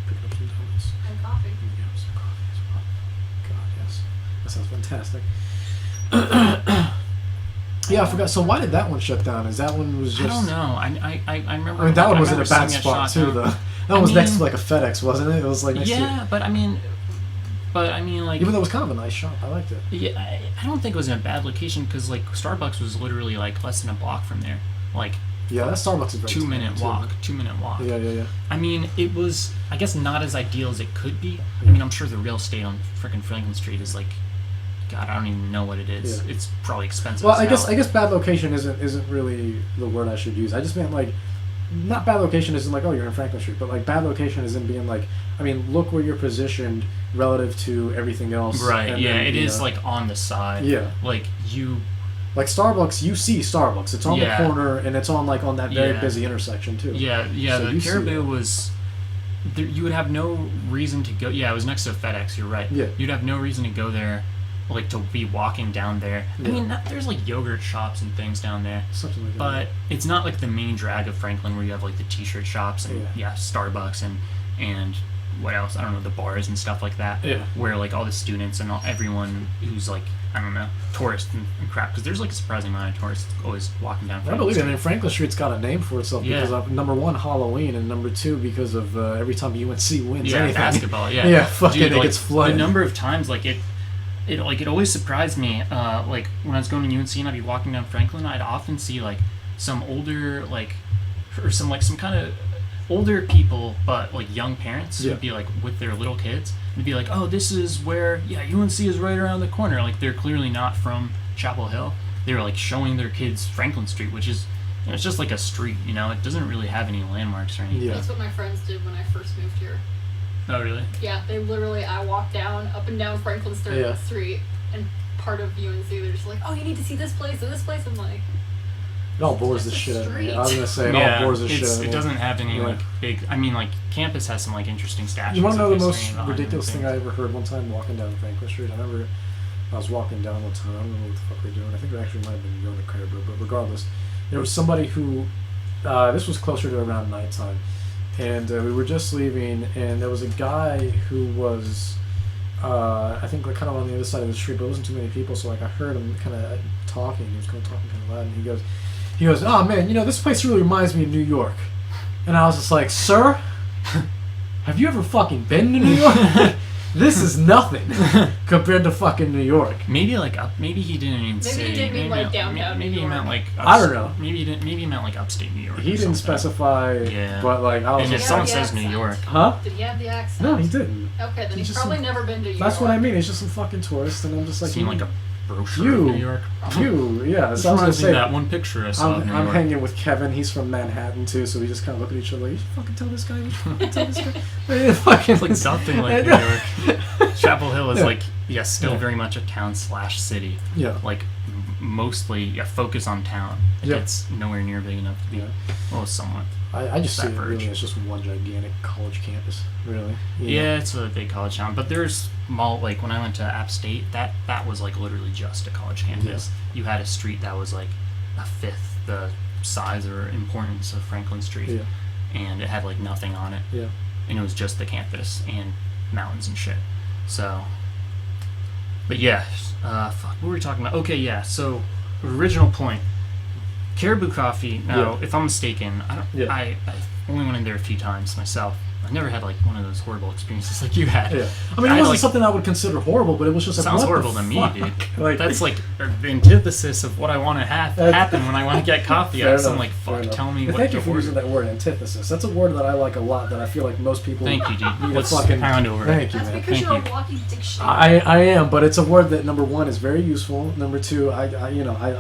picking up some donuts. And coffee. And get some coffee as well. God, yes. That sounds fantastic. Yeah, I forgot. So why did that one shut down? Is that one was just... I don't know. I remember. I mean, that one was in a remember bad seeing it spot shot too, down. though. That one was next mean- to like a FedEx, wasn't it? It was like next Yeah, to... but I mean, like. Even though it was kind of a nice shop, I liked it. Yeah, I don't think it was in a bad location because like Starbucks was literally like less than a block from there, like Yeah, that Starbucks is very 2 minute tiny, too. walk. 2 minute walk. Yeah. I mean, it was, I guess, not as ideal as it could be. I mean, I'm sure the real estate on frickin' Franklin Street is like, God, I don't even know what it is. Yeah. It's probably expensive. Well, as hell. I guess bad location isn't really the word I should use. I just meant like, not bad location isn't like, oh, you're in Franklin Street, but like bad location isn't being like, I mean, look where you're positioned relative to everything else. Right. and Yeah. then, It you is know, like on the side. Yeah. Like you. Like Starbucks, you see Starbucks. It's on Yeah. the corner, and it's on like on that very Yeah. busy intersection too. Yeah. Yeah. So The you see Caribou it. was. There, you would have no reason to go. Yeah, it was next to FedEx. You're right. Yeah. You'd have no reason to go there, like to be walking down there. Yeah. I mean, there's like yogurt shops and things down there, Something like that. but it's not like the main drag of Franklin where you have like the T-shirt shops and Yeah. Starbucks and what else? I don't know, the bars and stuff like that. Yeah. Where like all the students and everyone who's like, I don't know, tourists and crap. Because there's like a surprising amount of tourists always walking down. I Franklin believe it. I Street. mean, Franklin Street's got a name for itself Yeah. because of number one, Halloween, and number two, because of every time UNC wins Yeah, anything. basketball. Yeah, Yeah, fucking Dude, it like, gets flooded. The number of times, like it always surprised me. Like when I was going to UNC and I'd be walking down Franklin, I'd often see like some older or some kind of older people, but like young parents Yeah. would be like with their little kids. They'd be like, "Oh, this is where UNC is right around the corner." Like they're clearly not from Chapel Hill. They were like showing their kids Franklin Street, which is it's just like a street. It doesn't really have any landmarks or anything. Yeah. That's what my friends did when I first moved here. Oh, really? Yeah, they literally, I walked up and down Franklin Yeah. Street, and part of UNC, they're just like, oh, you need to see this place and this place. I'm like, It all bores the It's a shit out of me. street. I was gonna say it all bores the shit out of me. It doesn't have any Yeah. like big. I mean, like campus has some like interesting statues. You want to know of the history most and behind ridiculous them thing I things. ever heard one time walking down Franklin Street? I remember I was walking down one time. I don't know what the fuck we were doing. I think we actually might have been going to Caribou, but regardless, there was somebody who. This was closer to around nighttime, and we were just leaving, and there was a guy who was. I think like kind of on the other side of the street, but it wasn't too many people, so like I heard him kind of talking. He was kind of talking kind of loud, and he goes, "Oh man, this place really reminds me of New York," and I was just like, "Sir, have you ever fucking been to New York? This is nothing compared to fucking New York." Maybe like maybe he didn't even Maybe say. he didn't mean, like, downtown Maybe New he meant York. like. I don't know. Maybe he didn't. Maybe he meant like upstate New York. He or didn't something. specify, Yeah. but like I was And if just Yeah, someone yeah, says New sounds- York, huh? did he have the accent? No, he didn't. Okay, then He's he's just probably some- never been to New That's York. what I mean. He's just some fucking tourist, and I'm just like, seem like a brochure you- of New York. yeah. This So I was gonna reminds me of say, that one picture I saw of New I'm York. hanging with Kevin. He's from Manhattan too, so we just kind of look at each other like, "You should fucking tell this guy. You should fucking tell this guy." Fucking It's like something like New York. Chapel Hill is Yeah. still Yeah. very much a town/city. Yeah. Like mostly focus on town. Like, Yeah. It's nowhere near big enough to be. Yeah. Well, somewhat. I just see it Diverge. really as just one gigantic college campus, really. Yeah, it's a big college town, but there's like when I went to App State, that was like literally just a college campus. You had a street that was like a fifth the size or importance of Franklin Street, Yeah. and it had like nothing on it, Yeah. and it was just the campus and mountains and shit. So, but yeah, fuck, what were we talking about? Okay, yeah. So, original point. Caribou Coffee. Now, Yeah. if I'm mistaken, I don't. Yeah. I only went in there a few times myself. I've never had like one of those horrible experiences like you had. Yeah. I mean, it wasn't something I would consider horrible, but it was just like, sounds what horrible the to me, fuck? dude. Like, that's like the antithesis of what I want to happen when I want to get coffee. I'm like, fuck, tell me what Thank to you for order. using that word, antithesis. That's a word that I like a lot. That I feel like most people. Thank you, dude. Need Let's to fucking pound over it. Thank you, That's man. because Thank you're you. a walking dictionary. I am, but it's a word that number one is very useful. Number two, I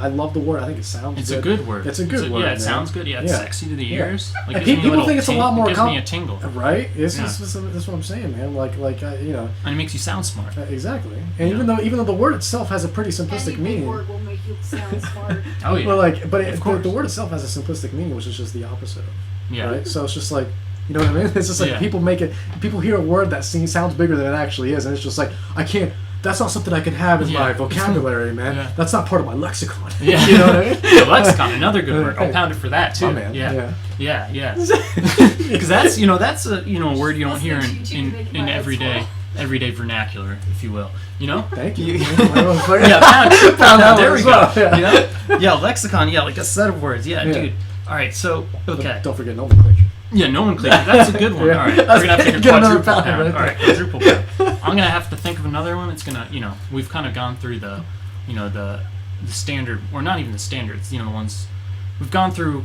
love the word. I think it sounds. It's good. a good word. It's a good word. Yeah, it man. sounds good. Yeah, it's sexy to the ears. Like, And gives me a people little think it's a lot more. It gives me a tingle. Right? That's what I'm saying, man. And it makes you sound smart. Exactly. And even though the word itself has a pretty simplistic Any meaning. word will make you sound smart. Oh yeah. Well, Of the word itself has a simplistic meaning, which is just the opposite of. Yeah. Right. So it's just like, you know what I mean? It's just like people hear a word that sounds bigger than it actually is, and it's just like, I can't. That's not something I can have in my vocabulary, man. Yeah. That's not part of my lexicon. Yeah. You know what I mean? The lexicon, another good word. I'll pound it for that too. Oh, man. Yeah. Because that's a word you don't hear in everyday vernacular, if you will. You know? Thank you. Yeah, pound that. There we go. You know? Yeah, lexicon. Yeah, like a set of words. Yeah, dude. All right, so okay. Don't forget nomenclature. Yeah, nomenclature. That's a good one. Yeah. All right, we're gonna have to take a Get another quadruple pound pound. right All right, quadruple pound. I'm gonna have to think of another one. It's gonna, we've kind of gone through the standard, or not even the standards. The ones we've gone through.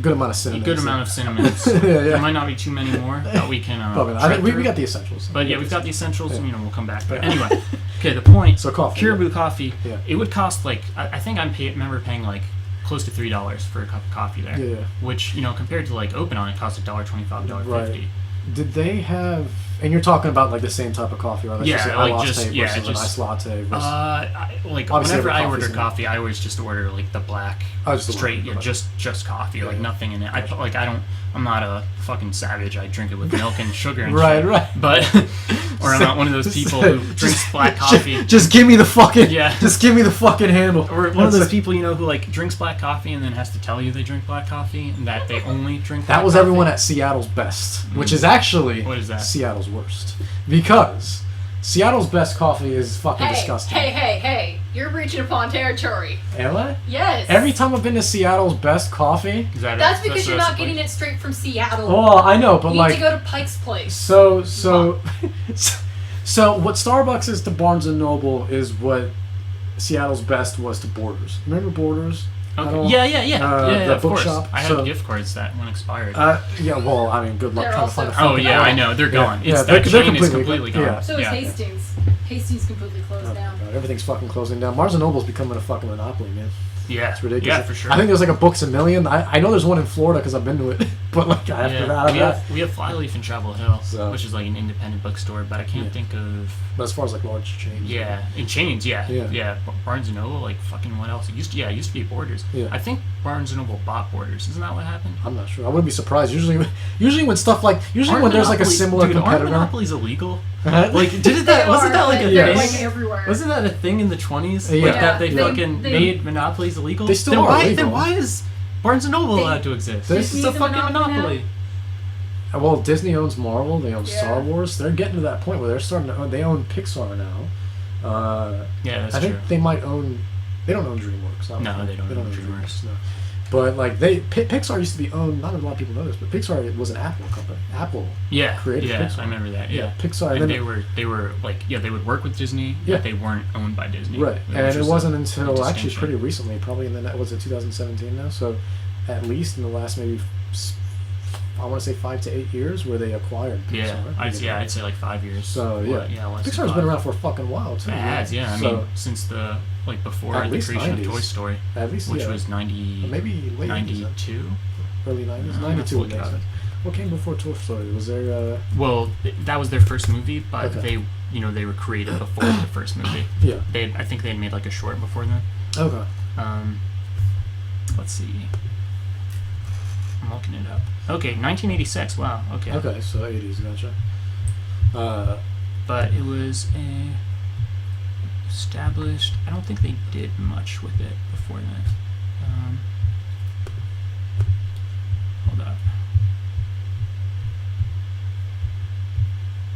Good amount of synonyms. A good amount of synonyms. Yeah. There might not be too many more that we can. I think we got the essentials. But yeah, we've got the essentials, and we'll come back. But Yeah. anyway, okay. The point. So coffee. Caribou coffee. Yeah. It would cost like I think remember paying like close to $3 for a cup of coffee there. Yeah. Which compared to like Open On, it costs $1.25, $1.50. Right. Did they have? And you're talking about like the same type of coffee, right? Like Yeah, just an like latte just- versus yeah, an just- iced latte. Versus, Like Obviously, whenever every I coffee's order in it. coffee, I always just order like the black, just the straight, black. just coffee, like Yeah. nothing in it. Gotcha. I'm not a fucking savage. I drink it with milk and sugar and Right, shit. right. But or I'm not one of those people who drinks black coffee. Just give me the fucking. Yeah. Just give me the fucking handle. Or one of those people, who like drinks black coffee and then has to tell you they drink black coffee and that they only drink black That was coffee. everyone at Seattle's best, which is actually What is that? Seattle's worst, because Seattle's best coffee is fucking disgusting. Hey! You're reaching upon territory. Am I? Yes. Every time I've been to Seattle's best coffee, Is that That's it? because you're the not recipe? getting it straight from Seattle. oh, I know, but you like, need to go to Pike's Place. so what Starbucks is to Barnes and Noble is what Seattle's best was to Borders. Remember Borders? Okay. Yeah, the of course. bookshop. I So- had gift cards that one expired. Yeah, well, I mean, good luck They're trying to find a also- Oh fucking yeah, one. I know they're gone. Yeah, It's they're that chain is completely completely gone. gone. Yeah. So is yeah. Hastings. Hastings completely closed down. God, everything's fucking closing down. Barnes and Noble's becoming a fucking monopoly, man. Yeah, It's ridiculous. Yeah, for sure. I think there's like a Books A Million. I know there's one in Florida because I've been to it, but like after that, we have Flyleaf in Chapel Hill, So- which is like an independent bookstore, but I can't Yeah. think of. but as far as like large chains, In chains, Yeah. Barnes and Noble, like fucking what else? It used to be Borders. Yeah. I think Barnes and Noble bought Borders. Isn't that what happened? I'm not sure. I wouldn't be surprised. Usually when stuff like Aren't when there's like a monopolies- similar dude, Aren't competitor. monopolies illegal? Huh? Like wasn't that like a They're Yeah. like thing? everywhere. Wasn't that a thing in the 20s? Yeah. Like that they Yeah. fucking They- made monopolies illegal? They still then are why, illegal. Then why is Barnes and Noble They- allowed to exist? This It's a is a fucking monopoly monopoly. Well, Disney owns Marvel. They own Yeah. Star Wars. They're getting to that point where they're starting to own. They own Pixar now. Yeah, that's I think true. they might own. They don't own DreamWorks. I don't No, think. they don't own DreamWorks. No. But like Pixar used to be owned. Not a lot of people know this, but Pixar was an Apple company. Apple. Yeah, created yeah, Pixar. I remember that. Yeah, Pixar. And And they then, were like they would work with Disney, Yeah. but they weren't owned by Disney. right, which and it was wasn't a until actually distinction. pretty recently, probably in the was it 2017 now. So at least in the last maybe I want to say 5 to 8 years where they acquired Pixar. Yeah, I'd say like 5 years. So yeah, less than Pixar's 5. been around for a fucking while too. It has, yeah. I So, mean, since the before At the least creation 90s. of Toy Story, at least which yeah. was 90, maybe late 92. early 90s, I'm 92 looking would make at it. sense. What came before Toy Story? Was there? Well, that was their first movie, but Okay. they were created before the first movie. Yeah. I think they had made like a short before then. Okay. Let's see. I'm looking it up. Okay, 1986. Wow. Okay. Okay, so 80s, gotcha. But it was established. I don't think they did much with it before then. Hold up.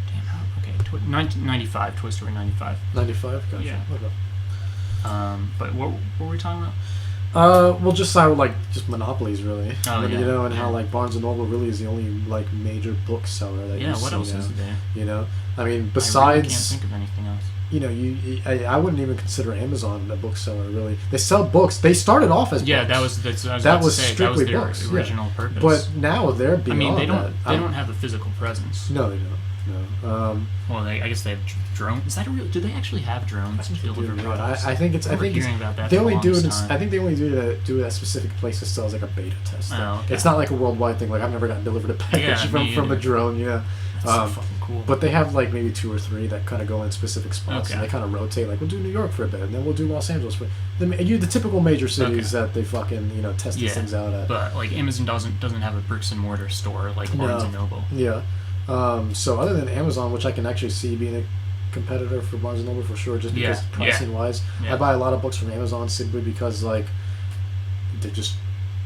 Damn. Okay. 1995. Toy Story 95. 95, gotcha. Yeah. Okay. But what were we talking about? Well, just how like just monopolies really. Oh, You yeah. know, and Yeah. how like Barnes and Noble really is the only like major bookseller that Yeah, you what see else now. is there? You know, I mean, I really besides can't think of anything else. I wouldn't even consider Amazon a bookseller really. They sell books. They started off as Yeah, books. that's what I was That about was to say. That strictly was their books, yeah. original purpose. But now they're beyond I mean, they don't that. they don't have a physical presence. No, they don't. No. Well, I guess they have drones. Is that a real? Do they actually have drones to deliver Yeah, products? I think it's. I remember think it's. hearing about that They for the only do it. longest time. I think they only do it at specific places. Still as like a beta test. Oh, okay. It's not like a worldwide thing. Like I've never gotten delivered a package Yeah, me from a either. drone. Yeah. That's so fucking cool. But they have like maybe 2 or 3 that kind of go in specific spots, Okay. and they kind of rotate. Like we'll do New York for a bit, and then we'll do Los Angeles for the typical major cities that they fucking test these things out at. But like Amazon doesn't have a bricks and mortar store like Barnes and Noble. Yeah. So other than Amazon, which I can actually see being a competitor for Barnes and Noble for sure, just because pricing wise, Yeah. I buy a lot of books from Amazon simply because like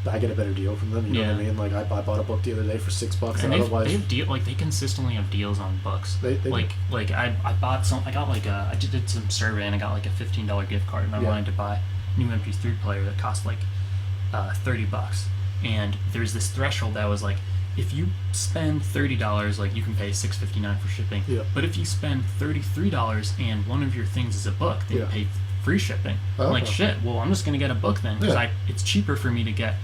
I get a better deal from them. You know what I mean? Like I bought a book the other day for $6, And and otherwise they have they consistently have deals on books. They I bought some. I got I did some survey and I got like a $15 gift card and I wanted to buy a new MP3 player that cost like $30. And there's this threshold that was like, if you spend $30, like you can pay $6.59 for shipping. Yeah. But if you spend $33 and one of your things is a book, then you pay free shipping. Oh, I'm like, okay. shit. Well, I'm just gonna get a book then because Yeah. it's cheaper for me to get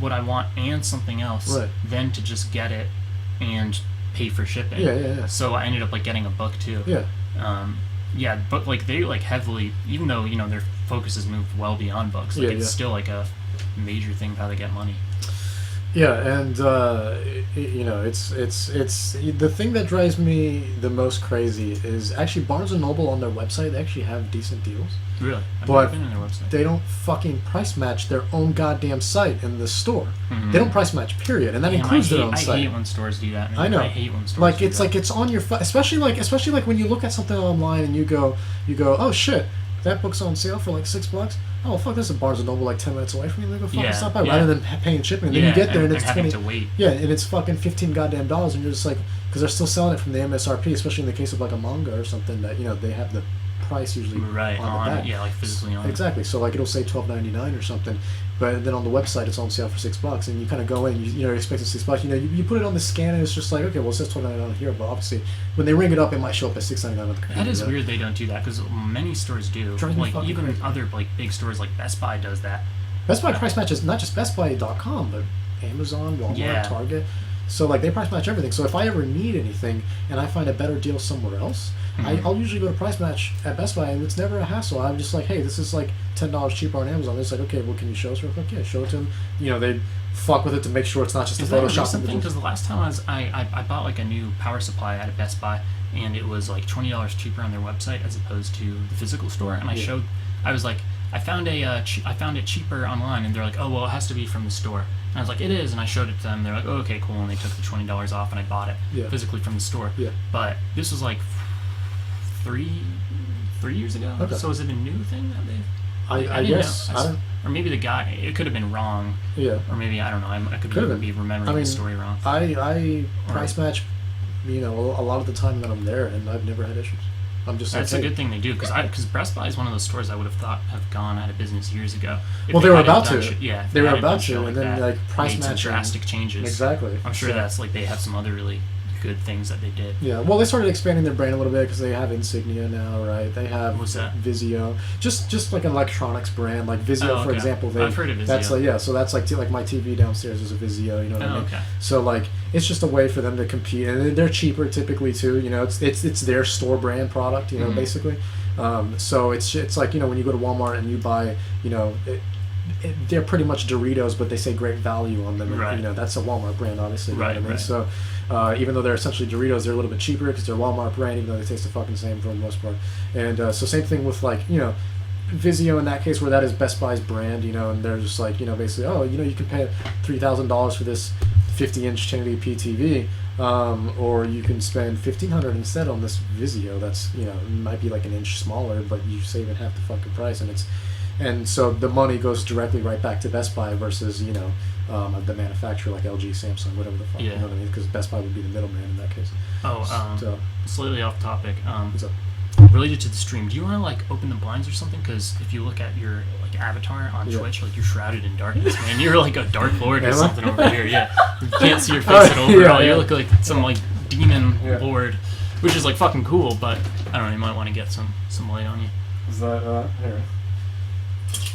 what I want and something else than to just get it and pay for shipping. Yeah. So I ended up like getting a book too. Yeah. But like they like heavily, even though their focus has moved well beyond books, like it's still like a major thing of how they get money. Yeah, and it's the thing that drives me the most crazy is actually Barnes and Noble on their website. They actually have decent deals. Really, I've But never been on their website. They don't fucking price match their own goddamn site in the store. Mhm. They don't price match, period, and that Damn, includes their own I site. hate when stores do that. Man. I know. I hate when stores Like do it's that. like it's on your especially like when you look at something online and you go oh shit, that book's on sale for like $6. Oh fuck, this is Barnes and Noble like 10 minutes away from me. Let me go fucking stop by rather than paying shipping. And then you get there and it's having 20, to wait. yeah, and it's fucking $15 goddamn dollars, and you're just like, because they're still selling it from the MSRP, especially in the case of like a manga or something that they have the price usually Right on the back. Yeah, like physically on. Exactly. So like it'll say $12.99 or something, but then on the website it's on sale for $6, and you kind of go in, you're expecting $6. You put it on the scan and it's just like, okay, well it says $12.99 here, but obviously when they ring it up, it might show up as $6.99 on the computer. That is weird they don't do that because many stores do. Drives me Like fucking even crazy. other like big stores like Best Buy does that. Best Buy price matches not just BestBuy.com, but Amazon, Walmart, Target. So like they price match everything. So if I ever need anything and I find a better deal somewhere else, I'll usually go to price match at Best Buy, and it's never a hassle. I'm just like, hey, this is like $10 cheaper on Amazon. It's like, okay, well, can you show us real quick? Yeah, show it to them. They fuck with it to make sure it's not just Is a that a Photoshop recent thing? image. Because the last time I bought like a new power supply at a Best Buy, and it was like $20 cheaper on their website as opposed to the physical store. And I was like, I found it cheaper online, and they're like, oh well, it has to be from the store. And I was like, it is, and I showed it to them. They're like, oh, okay, cool, and they took the $20 off, and I bought it physically from the store. Yeah. But this was like three years ago. Okay. So is it a new thing that they've? I didn't guess. know. Or maybe the guy. It could have been wrong. Yeah. Or maybe I don't know. I could Could've be been. remembering the story wrong. I price match, a lot of the time that I'm there, and I've never had issues. I'm just That's like, a good thing they do because Best Buy is one of those stores I would have thought have gone out of business years ago. If Well, they were hadn't about done to. shit- yeah, if They were hadn't about done to, shit and then, that, like, price made some matching. drastic changes. Exactly. I'm sure So- that's like they have some other really good things that they did. Yeah, well, they started expanding their brand a little bit because they have Insignia now, right? They have What's that? Vizio, just like an electronics brand, like Vizio, Oh, for okay. example. I've heard of Vizio. That's like so that's like my TV downstairs is a Vizio, you know what I mean? Okay. So like it's just a way for them to compete, and they're cheaper typically too. It's their store brand product, basically. So it's like when you go to Walmart and you buy, they're pretty much Doritos, but they say great value on them. Right. And, that's a Walmart brand, obviously. You know Right, what I mean? right. So even though they're essentially Doritos, they're a little bit cheaper because they're Walmart brand, even though they taste the fucking same for the most part. And so same thing with like Vizio in that case, where that is Best Buy's brand, and they're just like basically, you can pay $3,000 for this 50-inch 1080p TV, or you can spend $1,500 instead on this Vizio. That's might be like an inch smaller, but you save it half the fucking price, and so the money goes directly right back to Best Buy versus the manufacturer like LG, Samsung, whatever the fuck. Yeah. You know what I mean? Because Best Buy would be the middleman in that case. Oh, So slightly off topic. what's up? related to the stream, do you want to like open the blinds or something? Because if you look at your like avatar on Twitch, like you're shrouded in darkness, man. You're like a dark lord or something over here. Yeah, you can't see your face at all. You look like some like demon lord, which is like fucking cool. But I don't know. You might want to get some light on you. Is that here? It's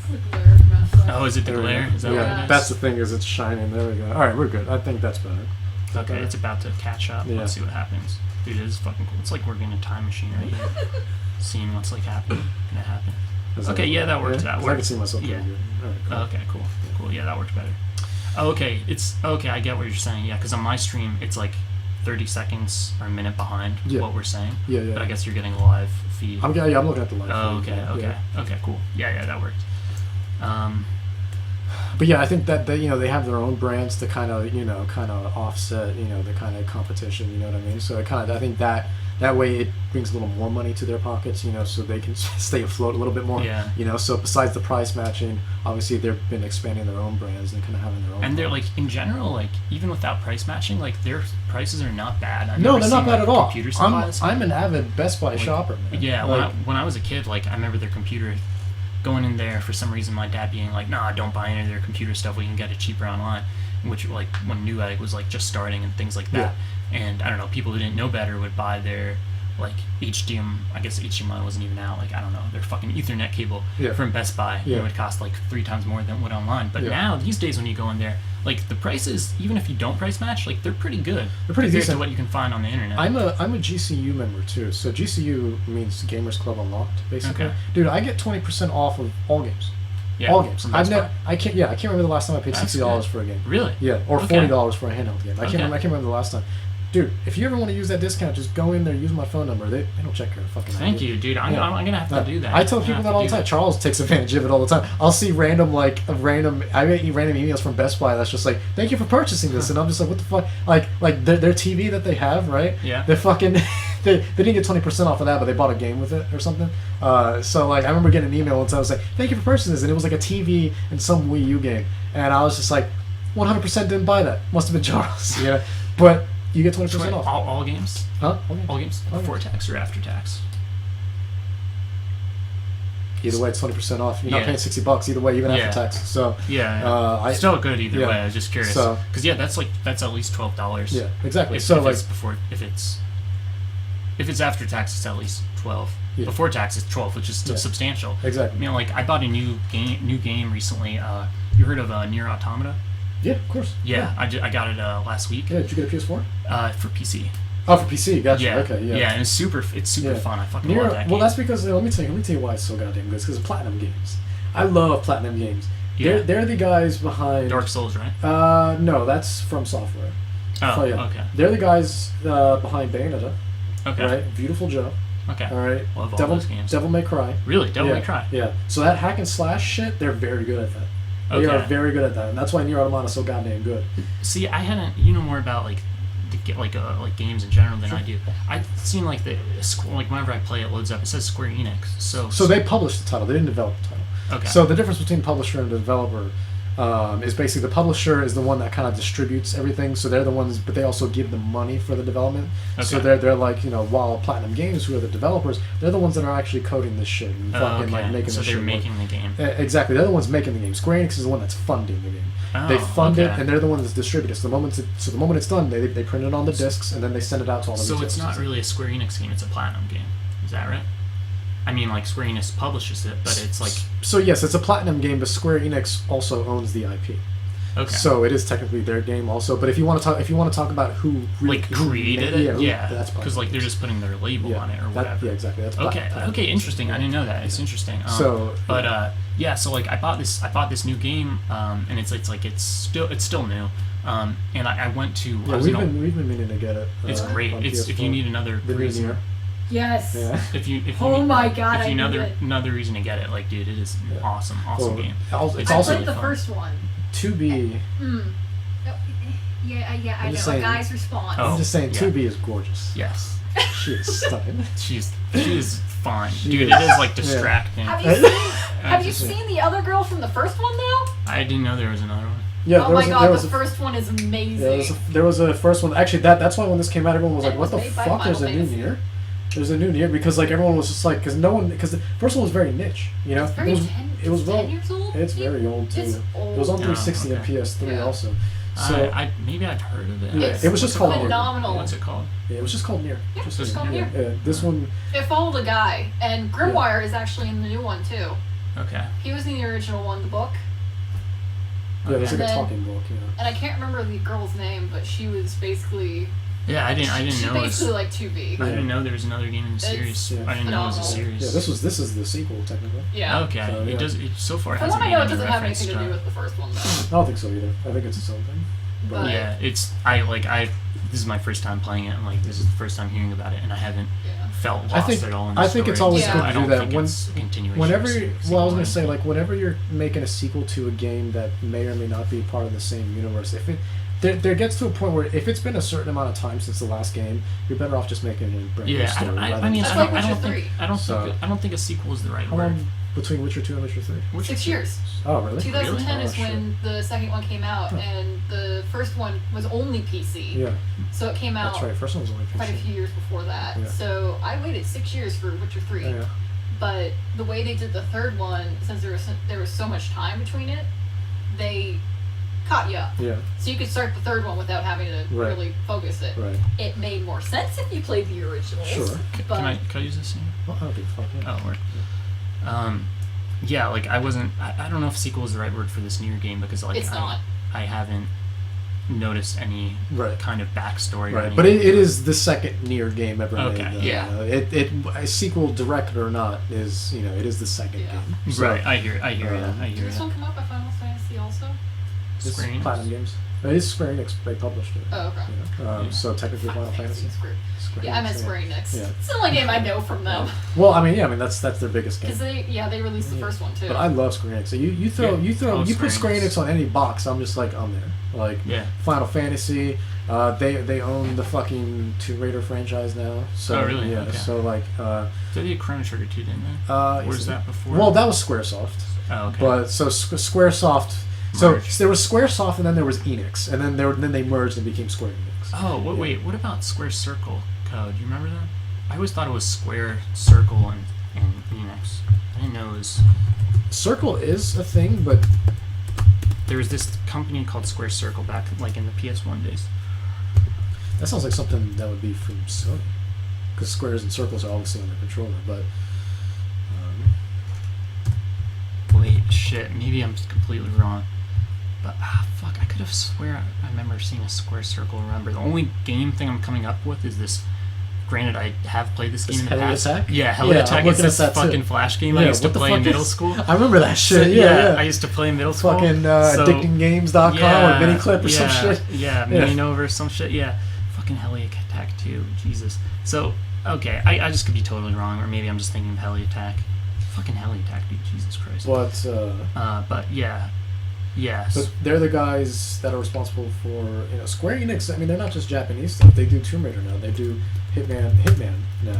the glare from outside. Oh, is it the glare? Is that what it is? That's the thing. Is it's shining. There we go. All right, we're good. I think that's better. Okay, it's about to catch up. Yeah. Let's see what happens. Dude, it is fucking cool. It's like we're in a time machine right here. Seeing what's like gonna happen. Okay, yeah, that worked. That worked. I can see myself. Yeah. Good. All right, cool. Okay, cool. Yeah, that worked better. Oh, okay, I get what you're saying. Yeah, because on my stream, it's like 30 seconds or a minute behind what we're saying. Yeah. But I guess you're getting a live feed. I'm looking at the live feed. Oh, okay. Okay, cool. Yeah, that worked. But yeah, I think that they have their own brands to kind of offset the kind of competition. You know what I mean? So I think that way it brings a little more money to their pockets. So they can stay afloat a little bit more. Yeah. So besides the price matching, obviously they've been expanding their own brands and kind of having their own. And they're like in general, like even without price matching, like their prices are not bad. No, they're not bad at all. Computer supplies. I'm an avid Best Buy shopper, man. Yeah, when I was a kid, like I remember their computer. Going in there for some reason, my dad being like, "Nah, don't buy any of their computer stuff. We can get it cheaper online." Which like when Newegg was like just starting and things like that. Yeah. And I don't know, people who didn't know better would buy their like HDMI. I guess HDMI wasn't even out. Like I don't know, their fucking Ethernet cable from Best Buy. It would cost like 3 times more than what online. But now these days, when you go in there, like the prices, even if you don't price match, like they're pretty good. They're pretty decent to what you can find on the internet. I'm a GCU member too. So GCU means Gamers Club Unlocked, basically. Okay. Dude, I get 20% off of all games. Yeah, all games. I can't remember the last time I paid $60 for a game. Really? Yeah, or $40 for a handheld game. I can't remember the last time. Dude, if you ever want to use that discount, just go in there, use my phone number. They don't check your fucking Thank you, dude. I'm gonna have to do that. I tell people that all the time. Charles takes advantage of it all the time. I'll see random emails from Best Buy that's just like, "Thank you for purchasing this," and I'm just like, "What the fuck?" Like their TV that they have, right? Yeah. They're fucking. They didn't get 20% off of that, but they bought a game with it or something. So like I remember getting an email once. I was like, "Thank you for purchasing this," and it was like a TV and some Wii U game, and I was just like, 100% didn't buy that. Must have been Charles. Yeah, but. You get 20% off. All games? Huh? All games? Before tax or after tax? Either way, it's 20% off. You're not paying $60 either way, even after tax. So still good either way. I was just curious. So, because that's at least $12. Yeah, exactly. If it's after tax, it's at least 12. Yeah. Before tax, it's 12, which is still substantial. Exactly. Like I bought a new game recently. You heard of Nier Automata? Yeah, of course. Yeah. I got it last week. Yeah, did you get a PS4? For PC. Oh, for PC, gotcha. Yeah. Okay, yeah. Yeah, and it's super fun. I fucking love that game. Well, that's because let me tell you why it's so goddamn good. It's because of Platinum Games. I love Platinum Games. Yeah. They're the guys behind Dark Souls, right? No, that's From Software. Oh, okay. They're the guys behind Bayonetta. Okay. Right, Beautiful Joe. Okay. All right. Love all those games. Devil May Cry. Really, Devil May Cry. Yeah. So that hack and slash shit, they're very good at that. They are very good at that, and that's why Nier Automata is so goddamn good. See, I hadn't. You know more about like games in general than I do. I've seen like whenever I play it loads up, it says Square Enix. So they published the title. They didn't develop the title. Okay. So the difference between publisher and developer is basically the publisher is the one that kind of distributes everything. So they're the ones, but they also give the money for the development. Okay. So they're like, while Platinum Games, who are the developers, they're the ones that are actually coding this shit and fucking like making so the shit. So they're making the game. Exactly. They're the ones making the game. Square Enix is the one that's funding the game. Oh, they fund it, and they're the ones that distribute it. So the moment it's done, they print it on the discs, and then they send it out to all the So retailers. it's not really a Square Enix game; it's a Platinum game. Is that right? I mean, like Square Enix publishes it, but it's like. So yes, it's a Platinum game, but Square Enix also owns the IP. Okay. So it is technically their game also, but if you want to talk about who really, created it, that's because like they're just putting their label on it or whatever. Yeah, exactly. That's okay, interesting. I didn't know that. It's interesting. So like I bought this new game, and it's still new. And I went to. We've been meaning to get it. It's great. It's if you need another reason. Yes. Yeah. If you my god! If you another reason to get it, like dude, it is awesome game. It's also the first one. 2B. Yeah, I know a guy's response. I'm just saying, 2B is gorgeous. Yes. She is stunning. She is fine. Dude, it is like distracting. Have you seen the other girl from the first one though? I didn't know there was another one. Yeah, oh my god, the first one is amazing. There was a first one. Actually, that's why when this came out, everyone was like, "What the fuck? There's a new Nier." There's a new Nier because like everyone was just like because the first one was very niche, you know. It's very it was 10 years old. It's very old too. It's old. It was on 360 okay. and PS3 Yeah. also. So maybe I've heard of it. Yeah, it was just called Nier. phenomenal. What's it called? yeah, it was just called Nier. Yeah, Just it's called Nier. Yeah, this one. It followed a guy, and Grimoire is actually in the new one too. Okay. He was in the original one, the book, Yeah, it was And like a then- talking book. Yeah. and I can't remember the girl's name, but she was basically Yeah, I didn't she know it was. basically like 2B. I didn't know there was another game in the It's series. Yeah. I didn't know it was a phenomenal. series. Yeah, this is the sequel technically. Yeah. Okay. So, yeah. It does. It so far From hasn't what I made know, it any doesn't have reference anything to do with the first one though. I don't think so either. I think it's its own thing. But But- Yeah, it's this is my first time playing it, and like this is the first time hearing about it, and I haven't Yeah. felt I lost think- at all in the I think it's story, always so good to I do don't that think when- it's a continuation. whenever, of well, I was gonna sequel say or like whenever you're making a sequel to a game that may or may not be part of the same universe, if it there gets to a point where if it's been a certain amount of time since the last game, you're better off just making a brand new Yeah, story. rather I than mean, That's just- like I don't Witcher think 3. I don't think a sequel is the right how word. long between Witcher 2 and Witcher 3? Witcher 6 two- years. Oh, really? 2010 Really? is Oh, shit. when the second one came out, Huh. and the first one was only PC. Yeah, So it came out that's right. First one was only quite a PC. few years before that. Yeah. So I waited 6 years for Witcher 3. Yeah. But the way they did the third one, since there was so much time between it, they caught you up. Yeah. So you could start the third one without having to Right. really focus it. Right. It made more sense if you played the originals. Sure. But Can I use this here? Well, I don't give a fuck. Yeah. Oh, word. Yeah, like I don't know if sequel is the right word for this Nier game because like It's not. I haven't noticed any Right. kind of backstory. or Right, but anything. it is the second Nier game ever Okay, made. yeah. It a sequel direct or not is it is the second Yeah. game. So, Right, I hear that. I Did hear this one that. come out by Final Fantasy also? This Square is Enix? Platinum Games. It is Square Enix. They published it. Oh, okay. Yeah. So technically Final Fantasy. Square. Square Yeah, I meant Enix, Square Enix. Yeah. It's the only game I know from them. Well, I mean, that's their biggest game. Because they released the Yeah. first one too. But I love Square Enix. So you Yeah. Oh, put Square Square Enix Enix. on any box, I'm just like I'm there. Like Yeah. Final Fantasy. They own the fucking Tomb Raider franchise now. So Oh, really? yeah. Okay. So like They did Chrono Trigger too, didn't they? or was that before? Well, that was SquareSoft. Oh, okay. But so SquareSoft. So Merged. there was SquareSoft and then there was Enix, and then they merged and became Square Enix. Oh, Yeah. wait. What about Square Circle code? Do you remember that? I always thought it was Square Circle and Enix. I didn't know it was. Circle is a thing, but There was this company called Square Circle back like in the PS1 days. that sounds like something that would be from Sony, because squares and circles are obviously on the controller. But Wait, shit. Maybe I'm completely wrong. But fuck, I could have swear I remember seeing a Square Circle. Remember, the only game thing I'm coming up with is this. Granted, I have played this game in the Heli past. Attack? Yeah, Heli Yeah, I'm Attack is looking at this that too. fucking flash game I Yeah, used to what the play in fuck middle is- school. I remember that shit. So, yeah. I used to play in middle school. Fucking So- addictinggames.com or miniclip or some shit. Yeah, Yeah. Mini Nova or some shit. Yeah, fucking Heli Attack 2. Jesus. So, okay, I just could be totally wrong, or maybe I'm just thinking of Heli Attack. Fucking Heli Attack, dude. Jesus Christ. But But yeah. Yes. but they're the guys that are responsible for Square Enix. I mean, they're not just Japanese stuff. They do Tomb Raider now. They do Hitman now.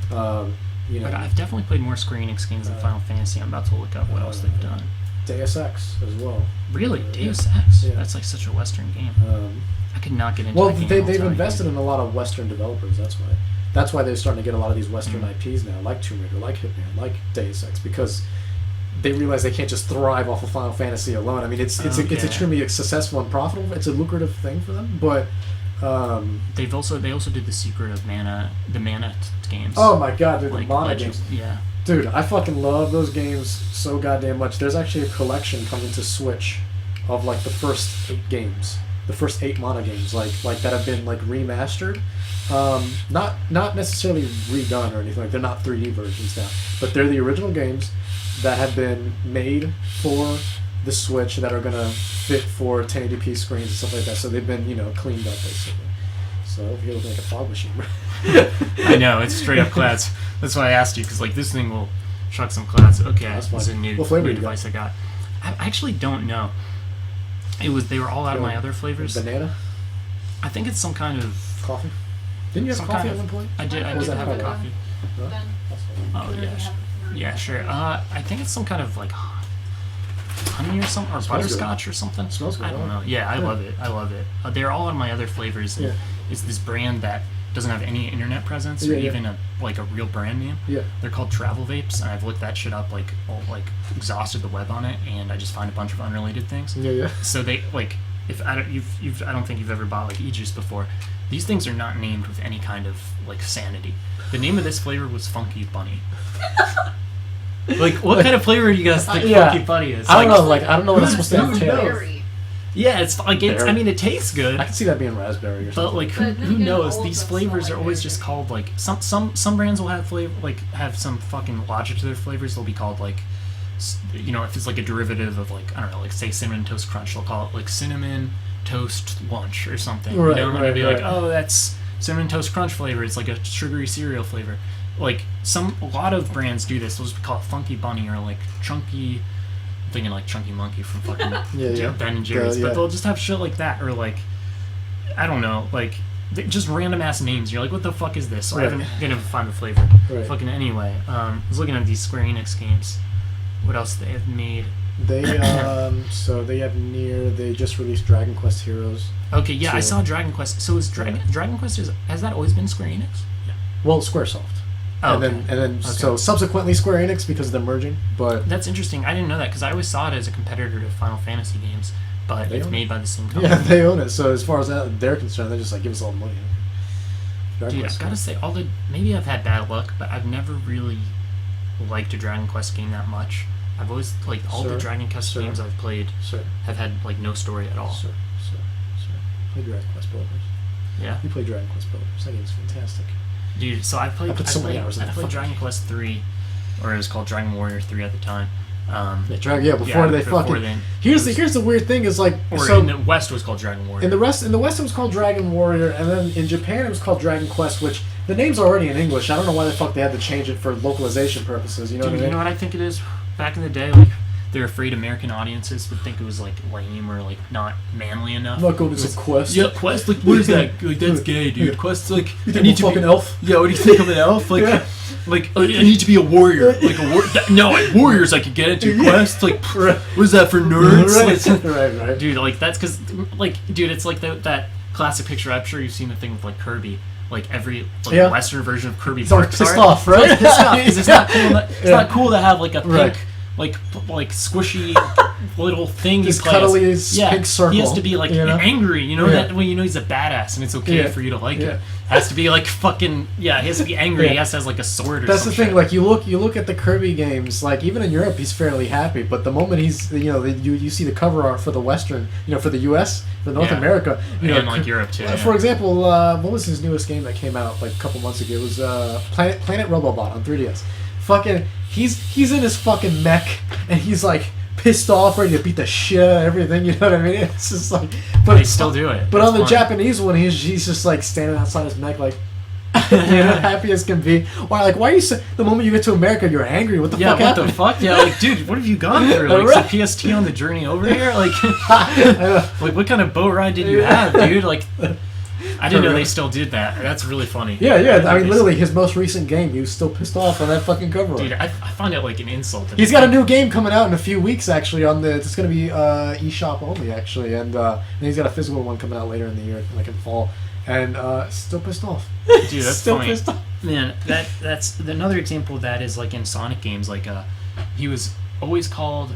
But I've definitely played more Square Enix games than Final Fantasy. I'm about to look up what else they've done. Deus Ex as well. Really? Yeah. Deus Ex? Yeah. That's like such a Western game. Um, I could not get into well, that game. they've invested in a lot of Western developers. That's why they're starting to get a lot of these Western Mm. IPs now, like Tomb Raider, like Hitman, like Deus Ex, because they realize they can't just thrive off of Final Fantasy alone. I mean, it's Okay. extremely successful and profitable. It's a lucrative thing for them, but. They also did the Secret of Mana, the Mana games. Oh my god, dude, like the Mana Legends. games. Yeah. Dude, I fucking love those games so goddamn much. There's actually a collection coming to Switch of like the first 8 games, the first 8 Mana games, like that have been like remastered, not necessarily redone or anything. Like they're not 3D versions now, but they're the original games that have been made for the Switch that are gonna fit for 1080p screens and stuff like that. So they've been cleaned up basically. So if you're looking like a fog machine. I know, it's straight up clouds. That's why I asked you, because like this thing will chuck some clouds. Okay, That's this is a fine. new, What flavor new you got? device I got. I actually don't know. They were all out of my other flavors. Banana, I think it's some kind of. coffee. Didn't you have Some coffee kind at one point? I did What was that have a called? coffee. Huh? Then Oh whatever yeah, you have. yeah, sure. I think it's some kind of like honey or something, or Smells good. butterscotch or something. Smells good, I don't yeah. know. Yeah, I Yeah. love it. I love it. They're all on my other flavors. And Yeah. It's this brand that doesn't have any internet presence or even a real brand name. Yeah. They're called travel vapes, and I've looked that shit up, exhausted the web on it, and I just find a bunch of unrelated things. Yeah. So they if I don't think you've ever bought like e-juice before. These things are not named with any kind of sanity. The name of this flavor was Funky Bunny. What kind of flavor do you guys think Funky Bunny is? I don't know. I don't know what it's supposed to entail. Yeah, it's it tastes good. I can see that being raspberry or something. But who knows? These flavors are always just called some brands will have flavor have some fucking logic to their flavors. They'll be called if it's a derivative of I don't know, say Cinnamon Toast Crunch, they'll call it Cinnamon Toast Lunch or something. Right, and it'll be right. oh, that's Cinnamon Toast Crunch flavor. It's like a sugary cereal flavor. A lot of brands do this. They'll just call it Funky Bunny or Chunky. I'm thinking Chunky Monkey from fucking Ben and Jerry's, but they'll just have shit like that, or I don't know, just random ass names. You're like, what the fuck is this? So I haven't been able to find the flavor. Right. Fucking anyway, I was looking at these Square Enix games. What else they have made? They they just released Dragon Quest Heroes. Okay, yeah, I saw Dragon Quest. So is Dragon Quest has that always been Square Enix? Yeah. Well, SquareSoft. Oh, and then so subsequently Square Enix because of the merging. But that's interesting. I didn't know that because I always saw it as a competitor to Final Fantasy games, but it's made by the same company. Yeah, they own it. So as far as they're concerned, they're just give us all the money. Dude, I've got to say, maybe I've had bad luck, but I've never really liked a Dragon Quest game that much. I've always all the Dragon Quest games I've played have had no story at all. Sir. Play Dragon Quest Builders. Yeah. You play Dragon Quest Builders. That game's fantastic. Dude, so I put so many hours in that. I played Dragon Quest 3, or it was called Dragon Warrior 3 at the time. Here's the weird thing is in the West it was called Dragon Warrior. In the West it was called Dragon Warrior, and then in Japan it was called Dragon Quest, which the name's already in English. I don't know why the fuck they had to change it for localization purposes. You know what I mean? You know what I think it is? Back in the day, they're afraid American audiences would think it was lame or not manly enough. I'm not going to some Quest. Yeah, Quest. What is that? That's gay, dude. Quest. You think I'm fucking elf? Yeah. What do you think of an elf? I need to be a warrior. Warriors I could get into. Quest. What is that for nerds? Right. Dude, that's because dude, it's that classic picture. I'm sure you've seen the thing with Kirby. Every Western version of Kirby. He's pissed off, right? He's pissed off because it's not cool. It's not cool to have a pink. Squishy little thing. This cuddly pink circle. He has to be angry. That way he's a badass, and it's okay for you to like it. Has to be fucking he has to be angry. He has to have a sword. That's the thing. You look at the Kirby games. Even in Europe, he's fairly happy. But the moment he's you see the cover art for the Western, for the U.S., for North America, and Europe too. For example, what was his newest game that came out a couple months ago? It was Planet Robobot on 3DS. Fucking, he's in his fucking mech, and he's pissed off, ready to beat the shit out of everything. You know what I mean? It's just but they still do it. But on the Japanese one, he's just standing outside his mech, happy as can be. Why are you the moment you get to America, you're angry? What the fuck happened? The fuck? Yeah, dude, what have you gone through? Is the PST on the journey over here? What kind of boat ride did you have, dude? I didn't know they still did that. That's really funny. Yeah. I mean, literally, his most recent game, he was still pissed off on that fucking cover. Dude, I find it an insult. He's got a new game coming out in a few weeks, actually. It's going to be eShop only, actually, and he's got a physical one coming out later in the year, in fall. And still pissed off. Dude, that's still funny. Pissed off. Man, that's another example of that is in Sonic games. He was always called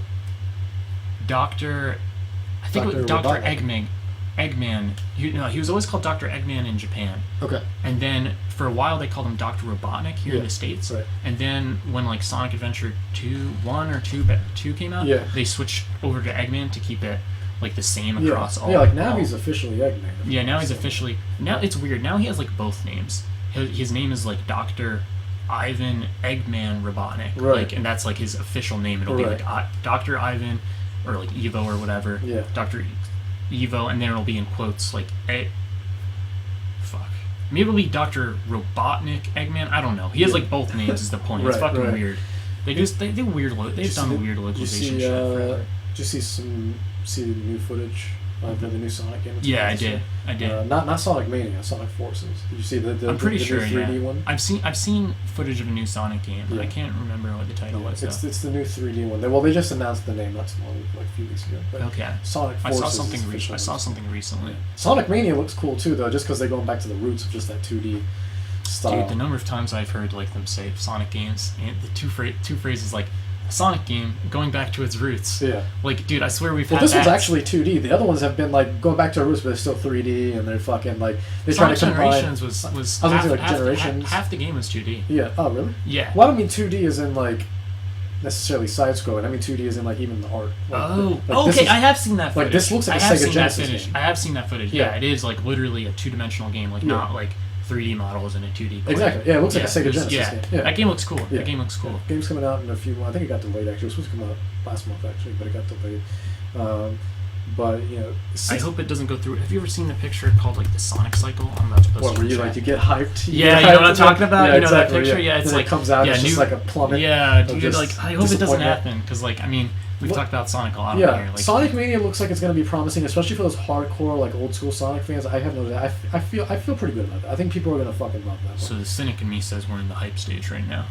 Dr. I think it was Dr. Eggman. He was always called Dr. Eggman in Japan. Okay. And then for a while they called him Dr. Robotnik here in the States. Right. And then when Sonic Adventure 2 came out, they switched over to Eggman to keep it the same across all. Yeah, now he's officially Eggman. Yeah, now he's officially. Now it's weird. Now he has both names. His name is Dr. Ivan Eggman Robotnik. Right. And that's his official name. It'll be Dr. Ivan or Evo or whatever. Yeah. Dr. Evo, and then it'll be in quotes fuck. Maybe it'll be Dr. Robotnik Eggman. I don't know. He has both names. Is the point? It's fucking weird. They do weird. They've done the weird localization shit forever. Did you see the new footage The new Sonic game. Yeah, I did. Not Sonic Mania, Sonic Forces. Did you see the I'm pretty the sure. new 3D one? I've seen footage of a new Sonic game, but I can't remember what the title was. It's the new 3D one. They just announced the name not too long, like a few weeks ago. But okay. Sonic Forces. I saw something recently. Yeah. Sonic Mania looks cool too, though, just because they're going back to the roots of just that 2D style. Dude, the number of times I've heard like them say Sonic games, and the two phrases like Sonic game going back to its roots. Yeah. Like, dude, I swear we've had this one's actually 2D. The other ones have been like going back to their roots, but they're still 3D, and they're fucking like they try to combine. Generations was I was gonna say like Generations. Half the game was 2D. Yeah. Oh, really? Yeah. Well, I don't mean 2D as in like necessarily side scrolling. I mean 2D as in like even the art. Like, okay. I have seen that footage. Like this looks like a Sega Genesis game. I have seen that footage. Yeah, it is like literally a two-dimensional game, like not like 3D models in a 2D plane. Exactly. Yeah, it looks like a Sega Genesis game. Yeah. That game looks cool. Yeah. That game looks cool. Game's coming out in a few months. I think it got delayed actually. It was supposed to come out last month actually, but it got delayed. But you know, I hope it doesn't go through. Have you ever seen the picture called like the Sonic cycle? I'm about to post. What, where you like you get hyped? You know what I'm talking about. Yeah, you know exactly, that picture? Yeah, it's then like it comes out. It's just like a plummet. Yeah, dude. Like I hope it doesn't happen because like I mean we've talked about Sonic a lot yeah, here. Like, Sonic Mania looks like it's going to be promising, especially for those hardcore like old school Sonic fans. I have no doubt. I feel pretty good about that. I think people are going to fucking love that one. So the cynic in me says we're in the hype stage right now.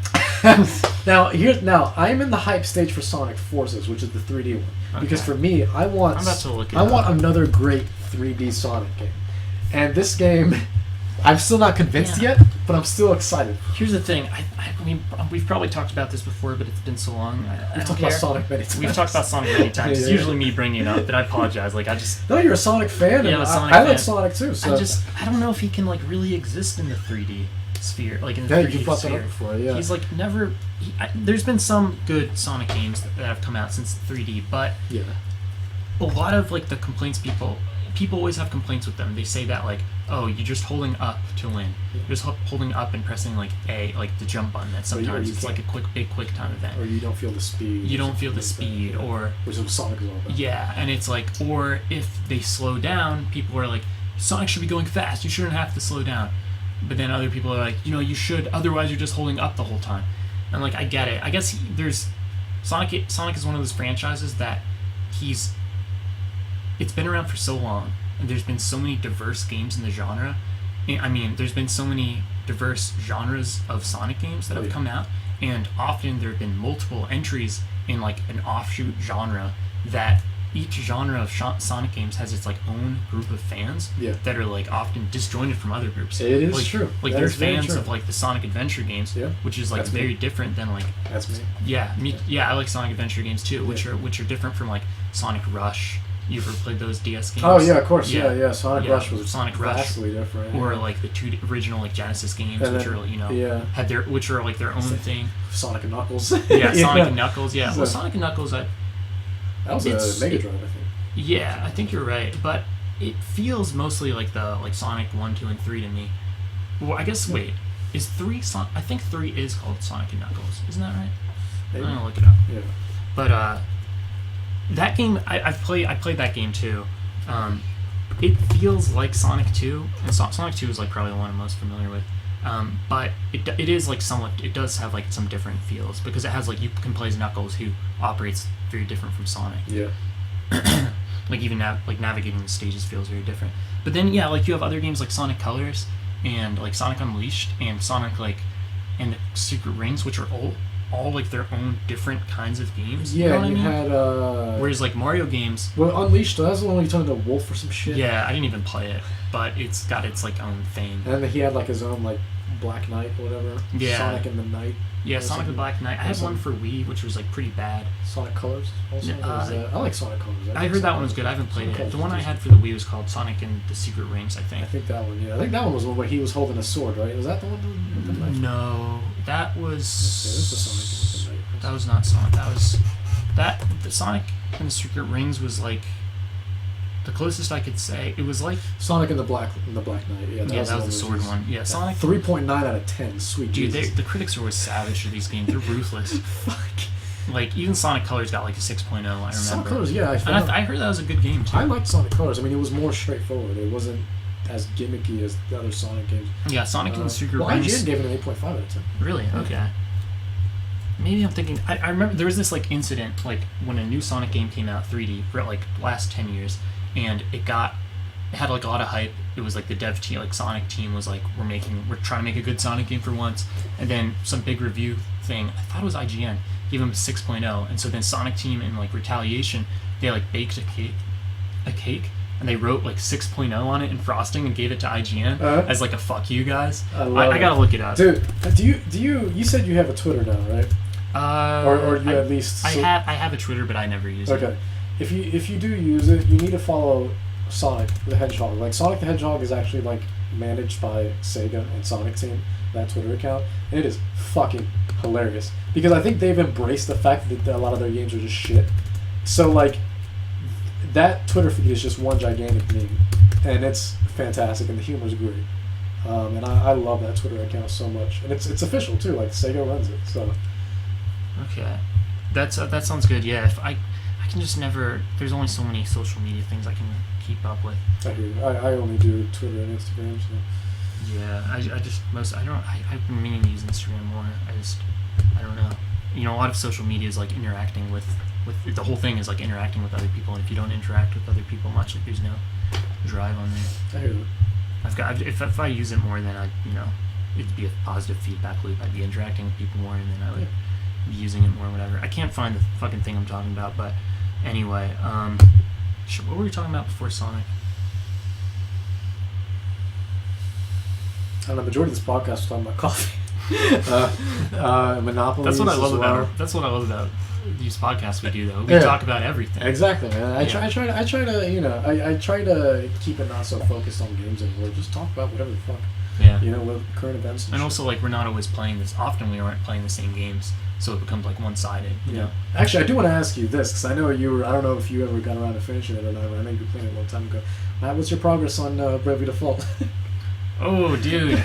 Now I'm in the hype stage for Sonic Forces, which is the 3D one. Okay. Because for me, I want another great 3D Sonic game. And this game, I'm still not convinced yet, but I'm still excited. Here's the thing. I mean, we've probably talked about this before, but it's been so long. We've talked about Sonic many times. We've talked about Sonic many times. It's usually me bringing it up, but I apologize. Like, I just... No, you're a Sonic fan, and I like Sonic too. So. I don't know if he can, like, really exist in the 3D sphere. Like, in the 3D you brought sphere. that up before, yeah. He's, like, never... there's been some good Sonic games that have come out since 3D, but... Yeah. A lot of, like, the complaints people always have complaints with them. They say that, like, oh, you're just holding up to win. You're just holding up and pressing, like, the jump button. That sometimes it's, like, a big quick time event. Or you don't feel the speed. You don't feel the speed, or... Which is what Sonic is all about. Yeah, and it's, like, or if they slow down, people are like, Sonic should be going fast. You shouldn't have to slow down. But then other people are like, you know, you should. Otherwise, you're just holding up the whole time. And, like, I get it. I guess there's... Sonic is one of those franchises that it's been around for so long, and there's been so many diverse games in the genre. I mean, there's been so many diverse genres of Sonic games that have come out, and often there have been multiple entries in, like, an offshoot genre that each genre of Sonic games has its, like, own group of fans that are, like, often disjointed from other groups. It is true. Like, there's fans of, like, the Sonic Adventure games, which is, like, very different than, like... That's me. Yeah, I like Sonic Adventure games, too, which are different from, like, Sonic Rush. You ever played those DS games? Oh yeah, of course. Yeah. Sonic Rush was vastly different. Or like the two original like Genesis games, which are had which are like their own thing. Sonic and Knuckles. Yeah, Sonic and Knuckles. Yeah, well, Sonic and Knuckles. That was a Mega Drive, I think. Yeah, I think you're right, but it feels mostly like the Sonic 1, 2, and 3 to me. Well, I guess is 3 I think 3 is called Sonic and Knuckles. Isn't that right? Maybe. I'm gonna look it up. Yeah. But that game, I played that game too. It feels like Sonic 2, and Sonic 2 is like probably the one I'm most familiar with. But it is like somewhat, it does have like some different feels because it has like you can play as Knuckles, who operates very different from Sonic. Yeah. Like even navigating the stages feels very different. But then like you have other games like Sonic Colors and like Sonic Unleashed and Sonic and the Secret Rings, which are all like their own different kinds of games. Yeah, you know what I mean? Had whereas like Mario games. Well, Unleashed, that's the one where you turned into a wolf or some shit. Yeah, I didn't even play it, but it's got its like own thing. And then he had like his own like Black Knight or whatever. Yeah. Sonic and the Night. Yeah, Sonic the Black Knight. I had one for Wii, which was like pretty bad. Sonic Colors also? I like Sonic Colors. I heard that one was good. I haven't played it. The one I had for the Wii was called Sonic and the Secret Rings, I think. I think that one, yeah. I think that one was the one where he was holding a sword, right? Was that the one with the knife? No, that was... this was Sonic with the knife. That was not Sonic. The Sonic and the Secret Rings was like... The closest I could say, it was like... Sonic and the Black Knight, yeah. That was the sword one. Yeah, Sonic... 3.9 out of 10, sweet Dude, Jesus. the critics are always savage for these games. They're ruthless. Fuck. Like, even Sonic Colors got like a 6.0, I remember. Sonic Colors, yeah. I heard that was a good game, too. I liked Sonic Colors. I mean, it was more straightforward. It wasn't as gimmicky as the other Sonic games. Yeah, Sonic and the Secret Rings... IGN gave it an 8.5 out of 10. Really? Okay. Maybe I'm thinking... I remember there was this, like, incident, like, when a new Sonic game came out, 3D, for, like, the last 10 years, and it had like a lot of hype. It was like the dev team, like Sonic team, was like, we're trying to make a good Sonic game for once, and then some big review thing, I thought it was IGN, gave them a 6.0, and so then Sonic team, in like retaliation, they like baked a cake, and they wrote like 6.0 on it in frosting and gave it to IGN as like a fuck you guys. I gotta look it up, dude. Do you said you have a Twitter now, right? Or you at least. I have a Twitter, but I never use it. Okay, if you do use it, you need to follow Sonic the Hedgehog. Like, Sonic the Hedgehog is actually like managed by Sega and Sonic Team, that Twitter account, and it is fucking hilarious because I think they've embraced the fact that a lot of their games are just shit. So like, that Twitter feed is just one gigantic meme, and it's fantastic, and the humor's great. And I love that Twitter account so much, and it's official too. Like, Sega runs it, so. Okay, that sounds good. Yeah, if I can just never. There's only so many social media things I can keep up with. I hear you. I only do Twitter and Instagram. So. Yeah, I've been meaning to use Instagram more. I don't know. You know, a lot of social media is like interacting with the whole thing is like interacting with other people, and if you don't interact with other people much, like, there's no drive on there. I hear you. If I use it more, then it'd be a positive feedback loop. I'd be interacting with people more, and then I would be using it more, whatever. I can't find the fucking thing I'm talking about, but anyway, what were we talking about before Sonic? The majority of this podcast was talking about coffee. Monopoly. That's what I love about these podcasts we do, though. We talk about everything. Exactly, man. I try to keep it not so focused on games anymore. Just talk about whatever the fuck. Yeah. With current events. And also, like, we're not always playing this. Often we aren't playing the same games, so it becomes like one-sided. You know. Actually, I do want to ask you this because I know you were. I don't know if you ever got around to finishing it or not. But I know you were playing it a long time ago. What's your progress on Bravely Default? Oh, dude,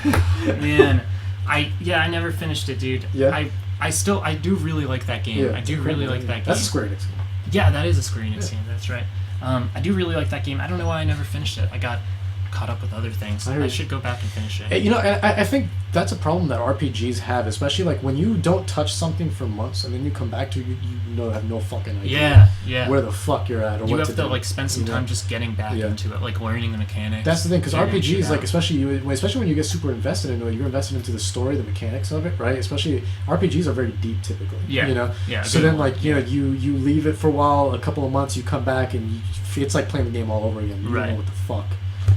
man, I never finished it, dude. Yeah. I do really like that game. Yeah, I do really like that game. That's a Square Enix game. Yeah, that is a Square Enix game. That's right. I do really like that game. I don't know why I never finished it. I got caught up with other things. I should go back and finish it. I think that's a problem that RPGs have, especially like when you don't touch something for months and then you come back to it, you have no fucking idea where the fuck you're at or you what have to to do. like spend some time just getting back into it, like learning the mechanics. That's the thing, because RPGs, like especially when you get super invested into it, you're invested into the story, the mechanics of it, right? Especially RPGs are very deep typically. So then like you leave it for a while, a couple of months, you come back and it's like playing the game all over again. You don't know what the fuck.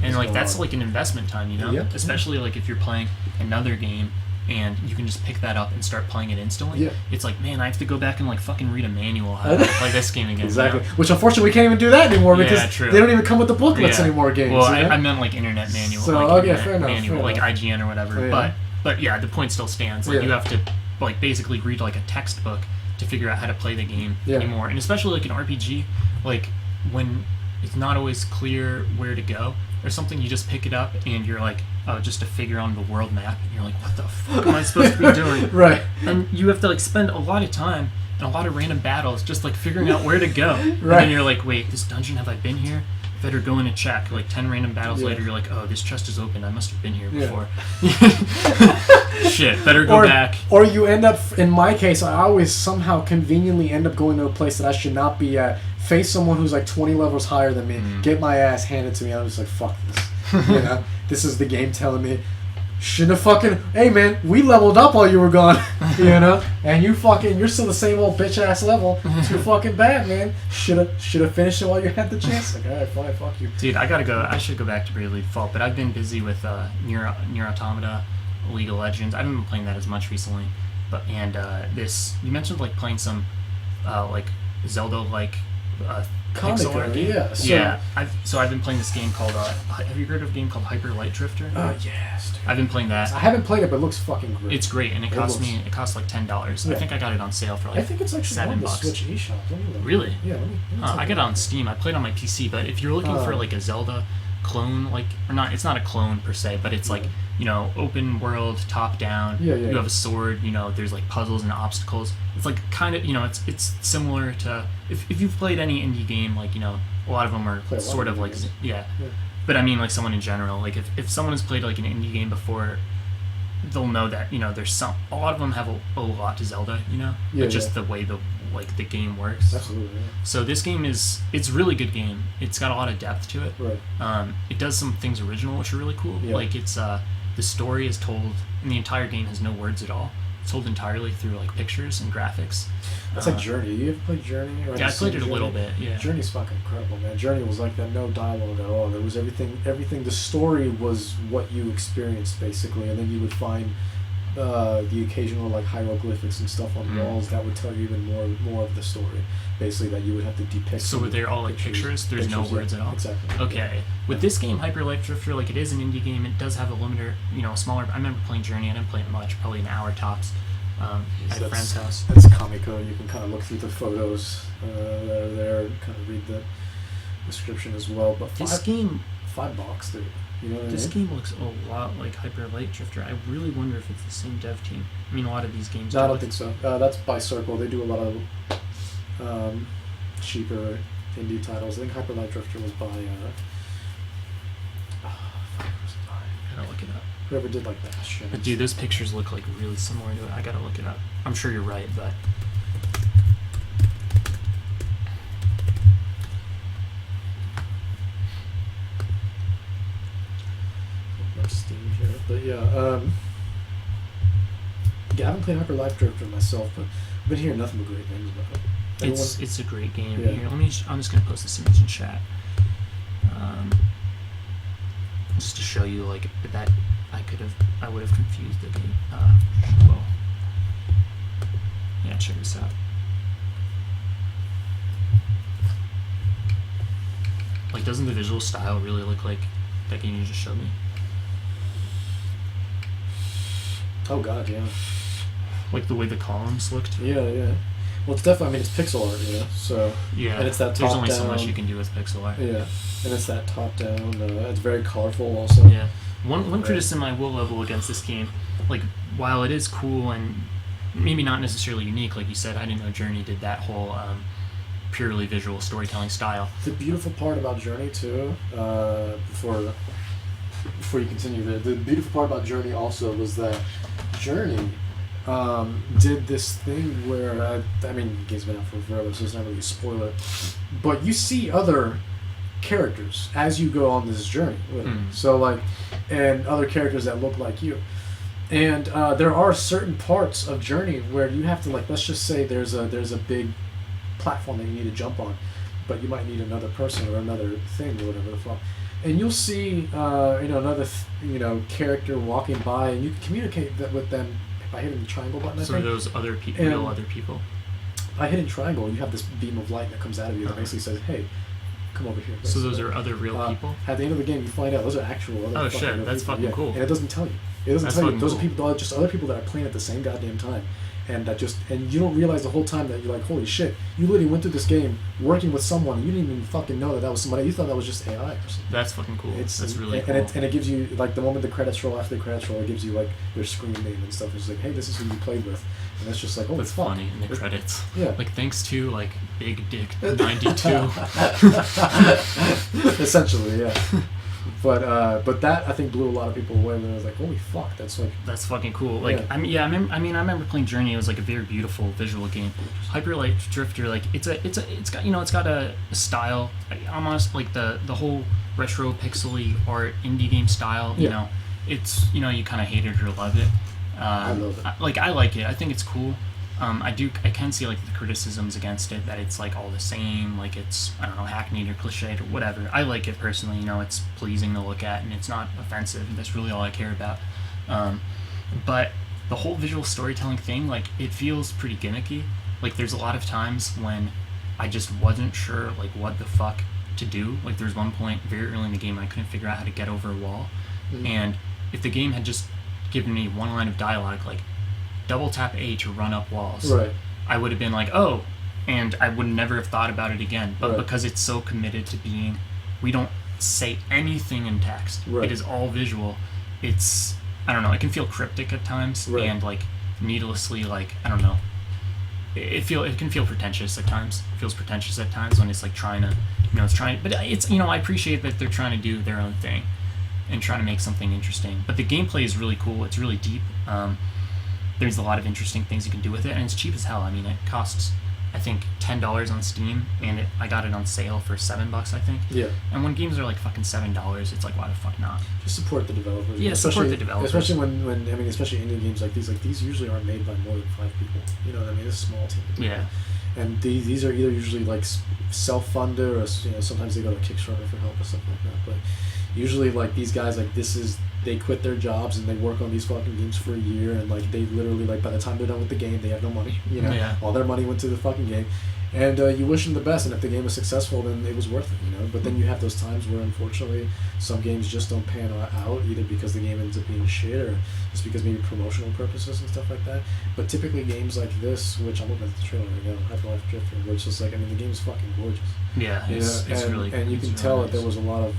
And like that's like an investment time, especially like if you're playing another game and you can just pick that up and start playing it instantly. It's like, man, I have to go back and like fucking read a manual how to play this game again. Exactly. Which unfortunately we can't even do that anymore because they don't even come with the booklets anymore. Games. Well, I meant like internet manual. So fair enough. Like IGN or whatever. But yeah, the point still stands. Like you have to like basically read like a textbook to figure out how to play the game anymore. And especially like an RPG, like when it's not always clear where to go or something, you just pick it up and you're like, oh, just a figure on the world map, and you're like, what the fuck am I supposed to be doing? Right. And you have to like spend a lot of time and a lot of random battles just like figuring out where to go. Right. And then you're like, wait, this dungeon, have I been here? Better go in and check. Like 10 random battles later, you're like, oh, this chest is open. I must have been here before. Shit, better go back. Or you end up, in my case, I always somehow conveniently end up going to a place that I should not be at, face someone who's like 20 levels higher than me, get my ass handed to me, and I'm just like, fuck this. This is the game telling me, shouldn't have fucking, hey man, we leveled up while you were gone, and you're still the same old bitch ass level. Too fucking bad, man. Should have finished it while you had the chance. Like, alright, fine, fuck you. Dude, I should go back to Bravely Default, but I've been busy with Nier Automata, League of Legends. I haven't been playing that as much recently, but this, you mentioned like playing some like Zelda like pixel art game. I've been playing this game called have you heard of a game called Hyper Light Drifter? Yes, dude. I've been playing that. I haven't played it, but it looks fucking great. It's great, and it costs like $10. I think I got it on sale for like I think it's actually $7. on the Switch eShop. Really? Yeah. Let me I got it on Steam. I played on my PC, but if you're looking for like a Zelda clone, like, or not, it's not a clone per se, but it's like, open world, top down. You have a sword. There's like puzzles and obstacles. It's like kind of, it's similar to if you've played any indie game, like a lot of them are sort of like But I mean like someone in general, like if someone has played like an indie game before, they'll know that there's a lot of them have a lot to Zelda, but just the way the game works. Absolutely. Yeah. So this game it's a really good game. It's got a lot of depth to it. Right. It does some things original which are really cool. Yeah. Like it's the story is told, and the entire game has no words at all. It's told entirely through like pictures and graphics. That's like Journey. You ever played Journey? Yeah, I played it a little bit. Yeah. Journey's fucking incredible, man. Journey was like that, no dialogue at all. There was everything. The story was what you experienced basically, and then you would find the occasional like hieroglyphics and stuff on walls that would tell you even more of the story, basically, that you would have to depict. So were they all like pictures? There's no words at all. Exactly. Okay. With this game, Hyper Light Drifter, like it is an indie game. It does have a limiter, a smaller. I remember playing Journey. I didn't play it much, probably an hour tops. At a friend's house. That's Kamiko. You can kind of look through the photos that are there and kind of read the description as well. But this game, $5, dude. You know what this I mean? game looks a lot like Hyper Light Drifter. I really wonder if it's the same dev team. I mean, a lot of these games. No, I don't think so. That's by Circle. They do a lot of cheaper indie titles. I think Hyper Light Drifter was by. Gotta look it up. Whoever did like that shit. But dude, those pictures look like really similar to it. I gotta look it up. I'm sure you're right, but. Steam here, but yeah, I haven't played Hyper Light Drifter myself, but I've been hearing nothing but great things about it. It's a great game. Yeah. Here, I'm just gonna post this image in chat, just to show you like that I would have confused the game. Well, yeah, check this out. Like, doesn't the visual style really look like that game you just showed me? Oh god, yeah. Like the way the columns looked. Yeah. Well, it's definitely. I mean, it's pixel art, So yeah, and it's that top there's only down. so much you can do with pixel art. Yeah, and it's that top down. It's very colorful, also. Yeah. One criticism I will level against this game, like while it is cool and maybe not necessarily unique, like you said, I didn't know Journey did that whole purely visual storytelling style. The beautiful part about Journey too, before you continue, the beautiful part about Journey also was that Journey did this thing where I mean, the game's been out for forever, so it's not really a spoiler, but you see other characters as you go on this journey with it. So like, and other characters that look like you, and there are certain parts of Journey where you have to, like, let's just say there's a big platform that you need to jump on, but you might need another person or another thing or whatever the fuck, and you'll see another character walking by, and you can communicate with them by hitting the triangle button. So those other people, real other people. By hitting triangle, you have this beam of light that comes out of you that basically says, "Hey, come over here." So those are other real people? At the end of the game, you find out those are actual other. Oh shit, that's people. fucking cool. And it doesn't tell you. It doesn't tell you. Those cool. are people. Just other people that are playing at the same goddamn time, and you don't realize the whole time that you're like, holy shit! You literally went through this game working with someone, and you didn't even fucking know that was somebody. You thought that was just AI or something. That's fucking cool. That's really cool. And it gives you, like, the moment the credits roll, after the credits roll, it gives you like their screen name and stuff. It's like, hey, this is who you played with, and it's just like, oh, that's fuck. funny in the credits. Yeah. Like, thanks to like Big Dick 92. Essentially, yeah. But that, I think, blew a lot of people away when I was like, holy fuck, that's fucking cool. Like, yeah. I remember playing Journey. It was like a very beautiful visual game. Hyper Light Drifter, like it's got a style, almost like the whole retro pixely art indie game style. Yeah. You know, it's you kind of hate it or love it. I love it. I like it. I think it's cool. I can see like the criticisms against it, that it's like all the same, like it's, I don't know, hackneyed or cliched or whatever. I like it personally, it's pleasing to look at and it's not offensive, and that's really all I care about. But the whole visual storytelling thing, like, it feels pretty gimmicky. Like, there's a lot of times when I just wasn't sure like what the fuck to do. Like, there's one point very early in the game I couldn't figure out how to get over a wall. And if the game had just given me one line of dialogue, like double tap A to run up walls, right, I would have been like, oh, and I would never have thought about it again. But right, because it's so committed to being, we don't say anything in text. Right. It is all visual. It's, I don't know, it can feel cryptic at times, right, and like needlessly, like, I don't know, it can feel pretentious at times. It feels pretentious at times when it's like trying to, but it's, I appreciate that they're trying to do their own thing. and trying to make something interesting. But the gameplay is really cool. It's really deep. There's a lot of interesting things you can do with it, and it's cheap as hell. I mean, it costs, I think, $10 on Steam, and I got it on sale for $7, I think. Yeah. And when games are like fucking $7, it's like, why the fuck not? Just support the developers. Yeah, support the developers. Especially when I mean, especially indie games like these usually aren't made by more than 5 people. You know what I mean? It's a small team. Yeah. And these are either usually like self-funded or sometimes they go to Kickstarter for help or something like that. But usually like these guys they quit their jobs and they work on these fucking games for a year, and like they literally like by the time they're done with the game they have no money. Yeah. All their money went to the fucking game. And you wish them the best, and if the game was successful, then it was worth it, But then you have those times where, unfortunately, some games just don't pan out, either because the game ends up being shit or just because maybe promotional purposes and stuff like that. But typically games like this, which I'm looking at the trailer right now, Hyperlife Drifter, which is like, I mean, the game is fucking gorgeous. Yeah, it's really and you can it's tell really that there was a lot of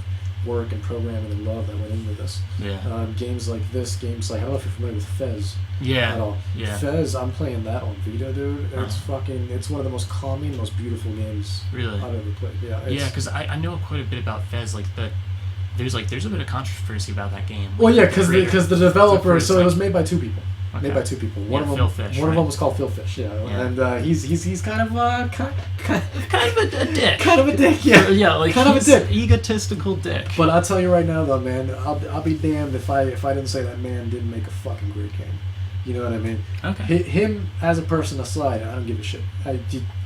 work and programming and love that went into this. Yeah. Games like this, I don't know if you're familiar with Fez. Yeah. At all. Yeah. Fez, I'm playing that on Vita, dude. And it's one of the most calming, most beautiful games really I've ever played. Yeah. Yeah, because I know quite a bit about Fez. Like there's a bit of controversy about that game. Well, yeah, because the developer. So it was made by 2 people. Okay. Made by 2 people. One of them, Phil Fish, one of them was called Phil Fish. Yeah. And he's kind of kind of a dick. Kind of a dick. Yeah. Yeah, like kind of a dick. Egotistical dick. But I'll tell you right now, though, man, I'll be damned if I didn't say that man didn't make a fucking great game. You know what I mean? Okay. Him as a person aside, I don't give a shit.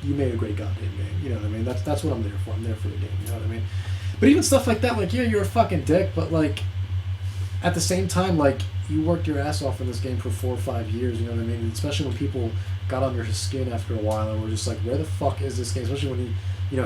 You made a great goddamn game. You know what I mean? That's what I'm there for. I'm there for the game. You know what I mean? But even stuff like that, like, yeah, you're a fucking dick, but like, at the same time, like, you worked your ass off in this game for 4 or 5 years. You know what I mean? And especially when people got under his skin after a while and were just like, where the fuck is this game? Especially when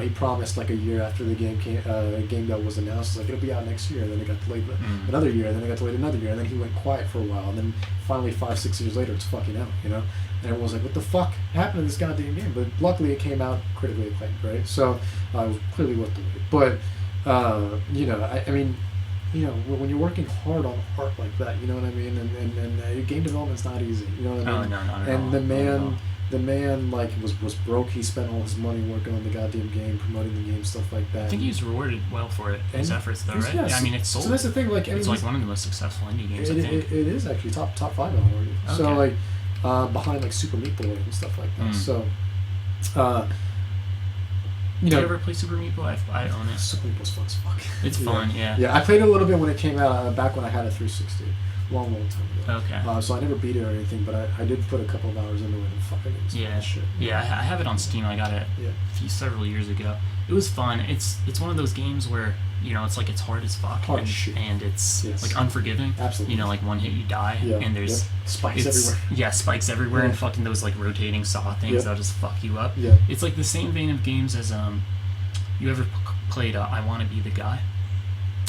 he promised like a year after the game that was announced, like it'll be out next year, and then it got delayed another year, and then it got delayed another year, and then he went quiet for a while, and then finally 5-6 years later it's fucking out, And everyone was like, what the fuck happened to this goddamn game? But luckily it came out critically acclaimed, right? So it was clearly worth the wait. But I mean, when you're working hard on art like that, you know what I mean, and game development's not easy, you know what I mean? No, not at all. And the man like was broke. He spent all his money working on the goddamn game, promoting the game, stuff like that. I think he was rewarded well for it. His efforts, though, right? Yes. Yeah, I mean, it's sold. So that's the thing. Like, it's like one of the most successful indie games. I think it is actually top 5 already. Okay. So like behind like Super Meat Boy and stuff like that. So. Did you ever play Super Meat Boy? I own it. Super Meat Boy's fun as fuck. It's fun, yeah. Yeah, I played it a little bit when it came out, back when I had a 360. Long time ago. Okay. So I never beat it or anything, but I did put a couple of hours into it and fucking shit. Yeah, I have it on Steam. I got it several years ago. It was fun. It's one of those games where, it's like it's hard as fuck. Hard as shit. And it's like unforgiving. Absolutely. Like one hit you die, and there's spikes everywhere. Yeah, spikes everywhere, and fucking those like rotating saw things that'll just fuck you up. Yeah. It's like the same vein of games as you ever played I Want to Be the Guy?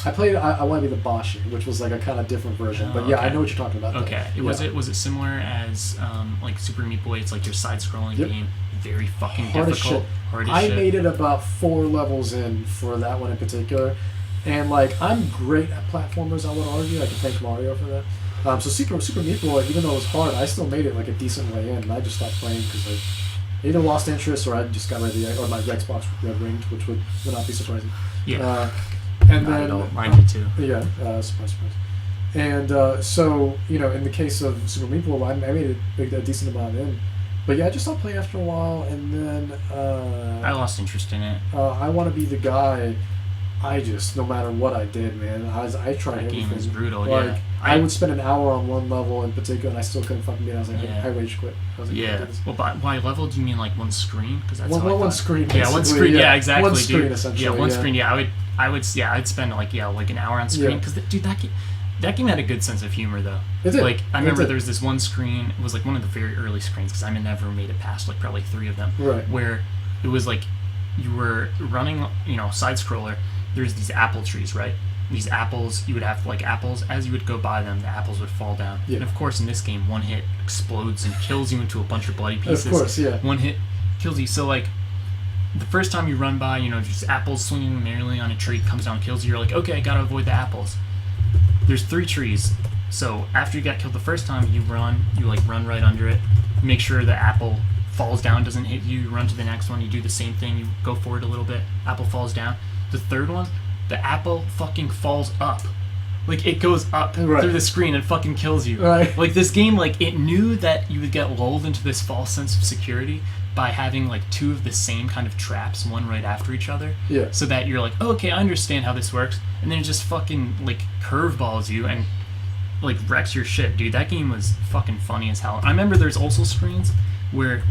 I played I Want to Be the Boss, which was like a kind of different version. But yeah, okay. I know what you're talking about. Okay. Was it similar as like Super Meat Boy? It's like your side-scrolling game, very fucking hard difficult. Hard as shit. I made it about 4 levels in for that one in particular, and like I'm great at platformers. I would argue. I can thank Mario for that. So Super Meat Boy, even though it was hard, I still made it like a decent way in, and I just stopped playing because like either lost interest or I just got ready, or my Xbox red ringed, which would not be surprising. Yeah. And then mine did too. Yeah, surprise. And so in the case of Super Meat Boy, I made a decent amount in, but yeah, I just stopped playing after a while, and then I lost interest in it. I Want to Be the Guy. I just, no matter what I did, man, I tried everything. That game was brutal. Like, yeah, I would spend an hour on one level in particular, and I still couldn't fucking get it. I was like, I rage quit. I was like, yeah. Well, by level, do you mean like one screen? Because that's one screen. Yeah, one screen. Yeah, exactly. One screen, essentially. Yeah, one screen. Yeah, I'd spend like an hour on screen because dude, that game had a good sense of humor though. It did. Like I remember there was this one screen. It was like one of the very early screens because I never made it past like probably 3 of them. Right. Where it was like you were running, side scroller. There's these apple trees, right? These apples, you would have like apples. As you would go by them, the apples would fall down. Yeah. And of course, in this game, one hit explodes and kills you into a bunch of bloody pieces. Of course, yeah. One hit kills you. So like, the first time you run by, just apples swinging merrily on a tree, comes down, kills you. You're like, okay, I gotta avoid the apples. There's 3 trees. So after you got killed the first time, you run right under it. Make sure the apple falls down, doesn't hit you. You run to the next one. You do the same thing. You go forward a little bit. Apple falls down. The third one, the apple fucking falls up. like it goes up through the screen and fucking kills you. Right. Like this game, like it knew that you would get lulled into this false sense of security by having like two of the same kind of traps, one right after each other. Yeah. So that you're like, oh, okay, I understand how this works, and then it just fucking like curveballs you and like wrecks your shit, dude. That game was fucking funny as hell. I remember there's also screens where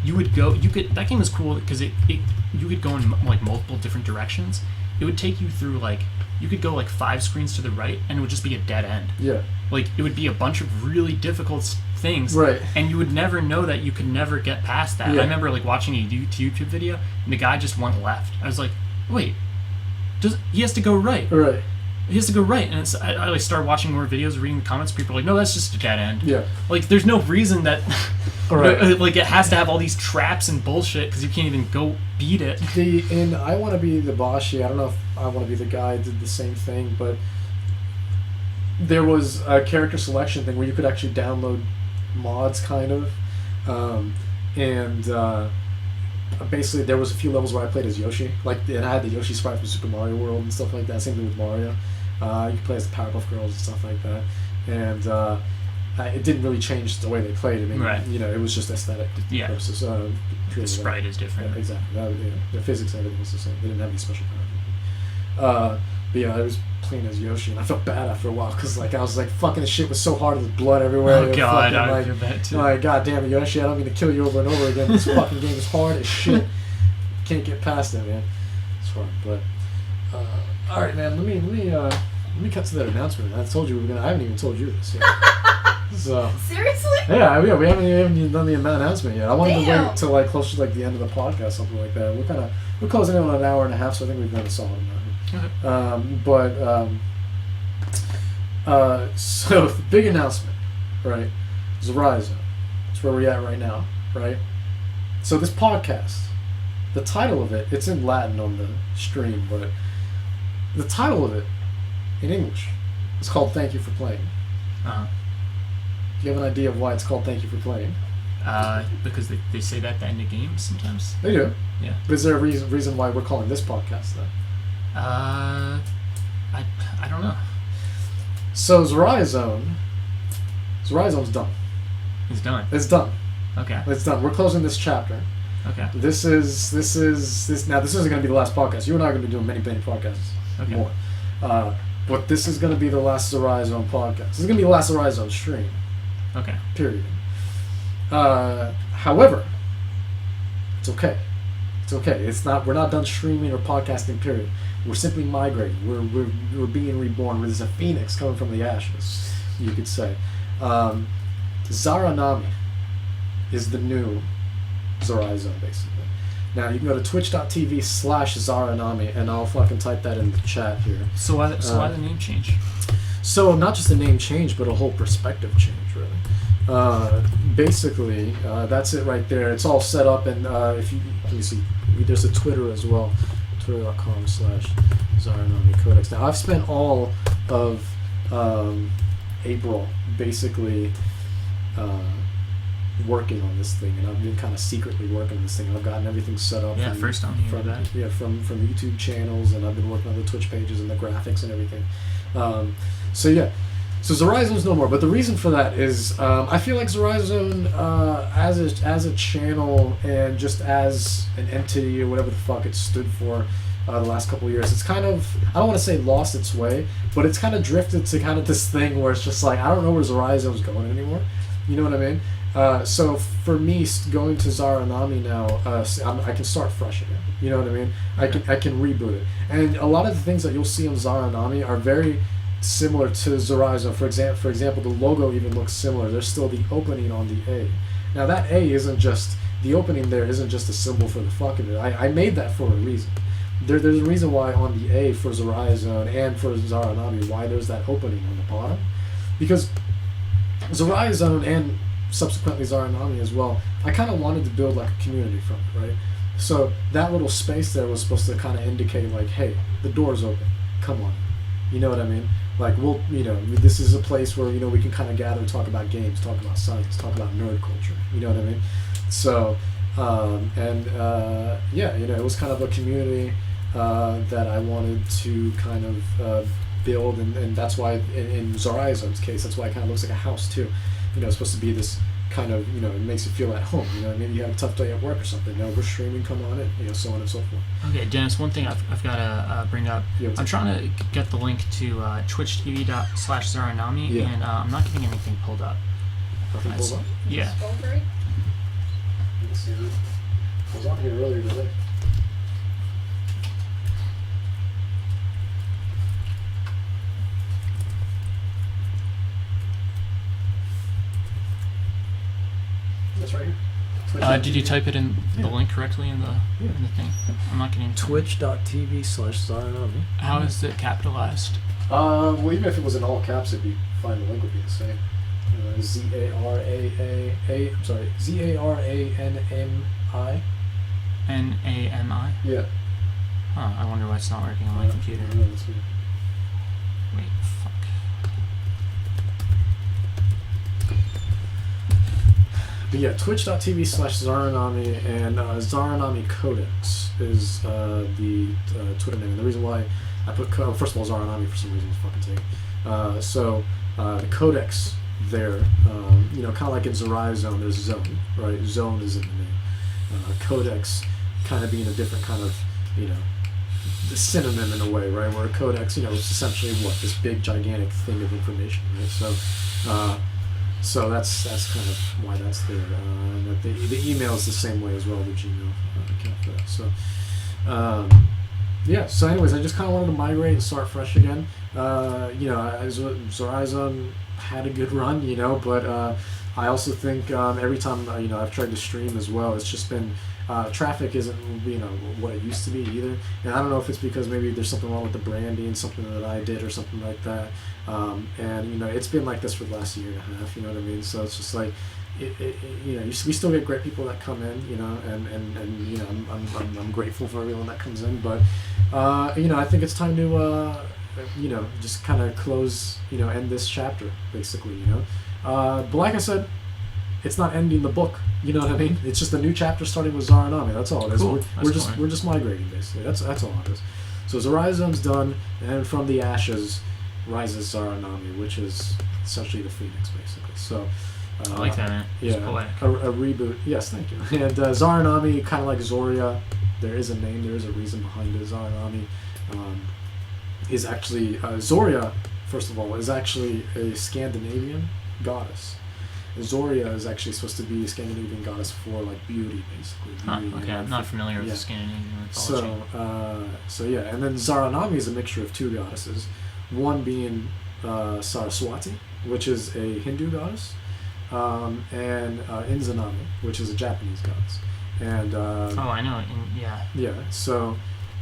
that game was cool because you could go in like multiple different directions. It would take you through like, you could go like 5 screens to the right and it would just be a dead end. Yeah. Like it would be a bunch of really difficult things. Right. And you would never know that you could never get past that. Yeah. I remember like watching a YouTube video and the guy just went left. I was like, wait, he has to go right. Right. He has to go right, and I like started watching more videos, reading the comments. People are like, "No, that's just a dead end." Yeah. Like, there's no reason that, Right. like, it has to have all these traps and bullshit because you can't even go beat it. In I Want to Be the Boshi, I don't know if I Want to Be the Guy did the same thing, but there was a character selection thing where you could actually download mods, kind of, and basically there was a few levels where I played as Yoshi, and I had the Yoshi sprite from Super Mario World and stuff like that. Same thing with Mario. You could play as the Powerpuff Girls and stuff like that, and it didn't really change the way they played. I mean, Right. it was just aesthetic. Yeah. Versus, The sprite is different. Yeah, exactly. The physics and everything was the same. They didn't have any special powers. But yeah, I was playing as Yoshi, and I felt bad after a while because I was like, fucking this shit was so hard with blood everywhere. Oh god, fucking, I feel bad too. Like, god damn it, Yoshi, I don't mean to kill you over and over again. This fucking game is hard as shit. Can't get past it, man. It's hard, but all right, man. Let me cut to that announcement. I told you we were gonna. I haven't even told you this yet. So Seriously? yeah, we haven't even done the announcement yet. I wanted to Damn. wait till like close to like the end of the podcast, something like that. We're closing in on an hour and a half, so I think we've done a solid amount. So the big announcement, right? ZoriaZone. That's where we're at right now, right? So this podcast, the title of it, it's in Latin on the stream, but the title of it in English is called "Thank You for Playing." Uh-huh. Do you have an idea of why it's called "Thank You for Playing"? Because they say that at the end of games sometimes. They do. Yeah. But is there a reason why we're calling this podcast then? I don't know. So ZoriaZone's done. It's done. It's done. Okay. It's done. We're closing this chapter. Okay. This isn't going to be the last podcast. You and I are going to be doing many podcasts Okay. more. But this is going to be the last ZoriaZone podcast. This is going to be the last ZoriaZone stream. Okay. Period. However, it's okay. It's okay. It's not. We're not done streaming or podcasting. Period. We're simply migrating. We're being reborn. There's a phoenix coming from the ashes, you could say. Zaranami is the new ZoriaZone, basically. Now you can go to twitch.tv/Zaranami, and I'll fucking type that in the chat here. So why the name change? So not just a name change, but a whole perspective change, really. Basically, that's it right there. It's all set up, and if you let me see, there's a Twitter as well, twitter.com/Zaranami Codex. Now I've spent all of April basically working on this thing, and I've been kind of secretly working on this thing. I've gotten everything set up. Yeah, first time hearing from that. Yeah, from YouTube channels, and I've been working on the Twitch pages and the graphics and everything. So ZoriaZone's no more, but the reason for that is I feel like ZoriaZone as a channel and just as an entity or whatever the fuck it stood for the last couple of years, it's kind of, I don't want to say lost its way, but it's kind of drifted to kind of this thing where it's just like, I don't know where ZoriaZone's going anymore. You know what I mean? So for me, going to Zaranami now, I can start fresh again. You know what I mean? I can reboot it, and a lot of the things that you'll see on Zaranami are very similar to ZoriaZone. For example, the logo even looks similar. There's still the opening on the A. Now that A isn't just the opening. There isn't just a symbol for the fuck of it. I made that for a reason. There's a reason why on the A for ZoriaZone and for Zaranami, why there's that opening on the bottom, because ZoriaZone and subsequently Zaranami as well, I kind of wanted to build like a community from it, right? So that little space there was supposed to kind of indicate like, hey, the door's open, come on, you know what I mean? Like, this is a place where, we can kind of gather and talk about games, talk about science, talk about nerd culture, you know what I mean? So, it was kind of a community that I wanted to kind of build, and that's why in ZoriaZone's case, that's why it kind of looks like a house too. It's supposed to be this kind of, it makes you feel at home. Maybe you have a tough day at work or something. We're streaming, come on in. So on and so forth. Okay, Dennis. One thing I've got to bring up. Yeah, I'm trying to get the link to twitch.tv/ZoriaNami, and I'm not getting anything pulled up. Nothing pulled up? Yeah. Let's see. I was on here earlier today. That's right here. Did you type it in the link correctly in the thing? I'm not getting Twitch.tv/ZoriaNami. How is it capitalized? Well, even if it was in all caps, it'd be fine. The link would be the same. ZARANAMI. NAMI? Yeah. Huh, I wonder why it's not working on my computer. Wait, fuck. But yeah, twitch.tv/ZoriaNami, and ZoriaNami Codex is the Twitter name. And the reason why I put, first of all, ZoriaNami for some reason is fucking taken. So the Codex there, kind of like in ZoriaZone, there's Zone, right? Zone is in the name. Codex kind of being a different kind of, the synonym in a way, right? Where a codex, is essentially this big, gigantic thing of information, right? So that's kind of why that's there. And the email is the same way as well, the Gmail account for that. So, so anyways, I just kind of wanted to migrate and start fresh again. ZoriaZone had a good run, but I also think every time, I've tried to stream as well, it's just been, traffic isn't, what it used to be either. And I don't know if it's because maybe there's something wrong with the branding, something that I did or something like that. And, it's been like this for the last year and a half, you know what I mean? So it's just like, we still get great people that come in, and I'm grateful for everyone that comes in. But, I think it's time to, just kind of close, end this chapter, basically, But like I said, it's not ending the book. You know what I mean? It's just a new chapter starting with ZoriaNami. That's all it is. Cool. We're just migrating, basically. That's all it is. So ZoriaZone's done, and from the ashes rises ZoriaNami, which is essentially the phoenix, basically. So I like that, man. Yeah, a reboot. Yes, thank you. And ZoriaNami, kind of like Zoria, there is a name, there is a reason behind it. ZoriaNami is actually Zoria. First of all, is actually a Scandinavian goddess. Zoria is actually supposed to be a Scandinavian goddess for beauty, basically. Beauty okay, I'm not familiar with the Scandinavian mythology. So and then ZoriaNami is a mixture of two goddesses. One being Saraswati, which is a Hindu goddess, and Inzanami, which is a Japanese goddess. And I know. Yeah. So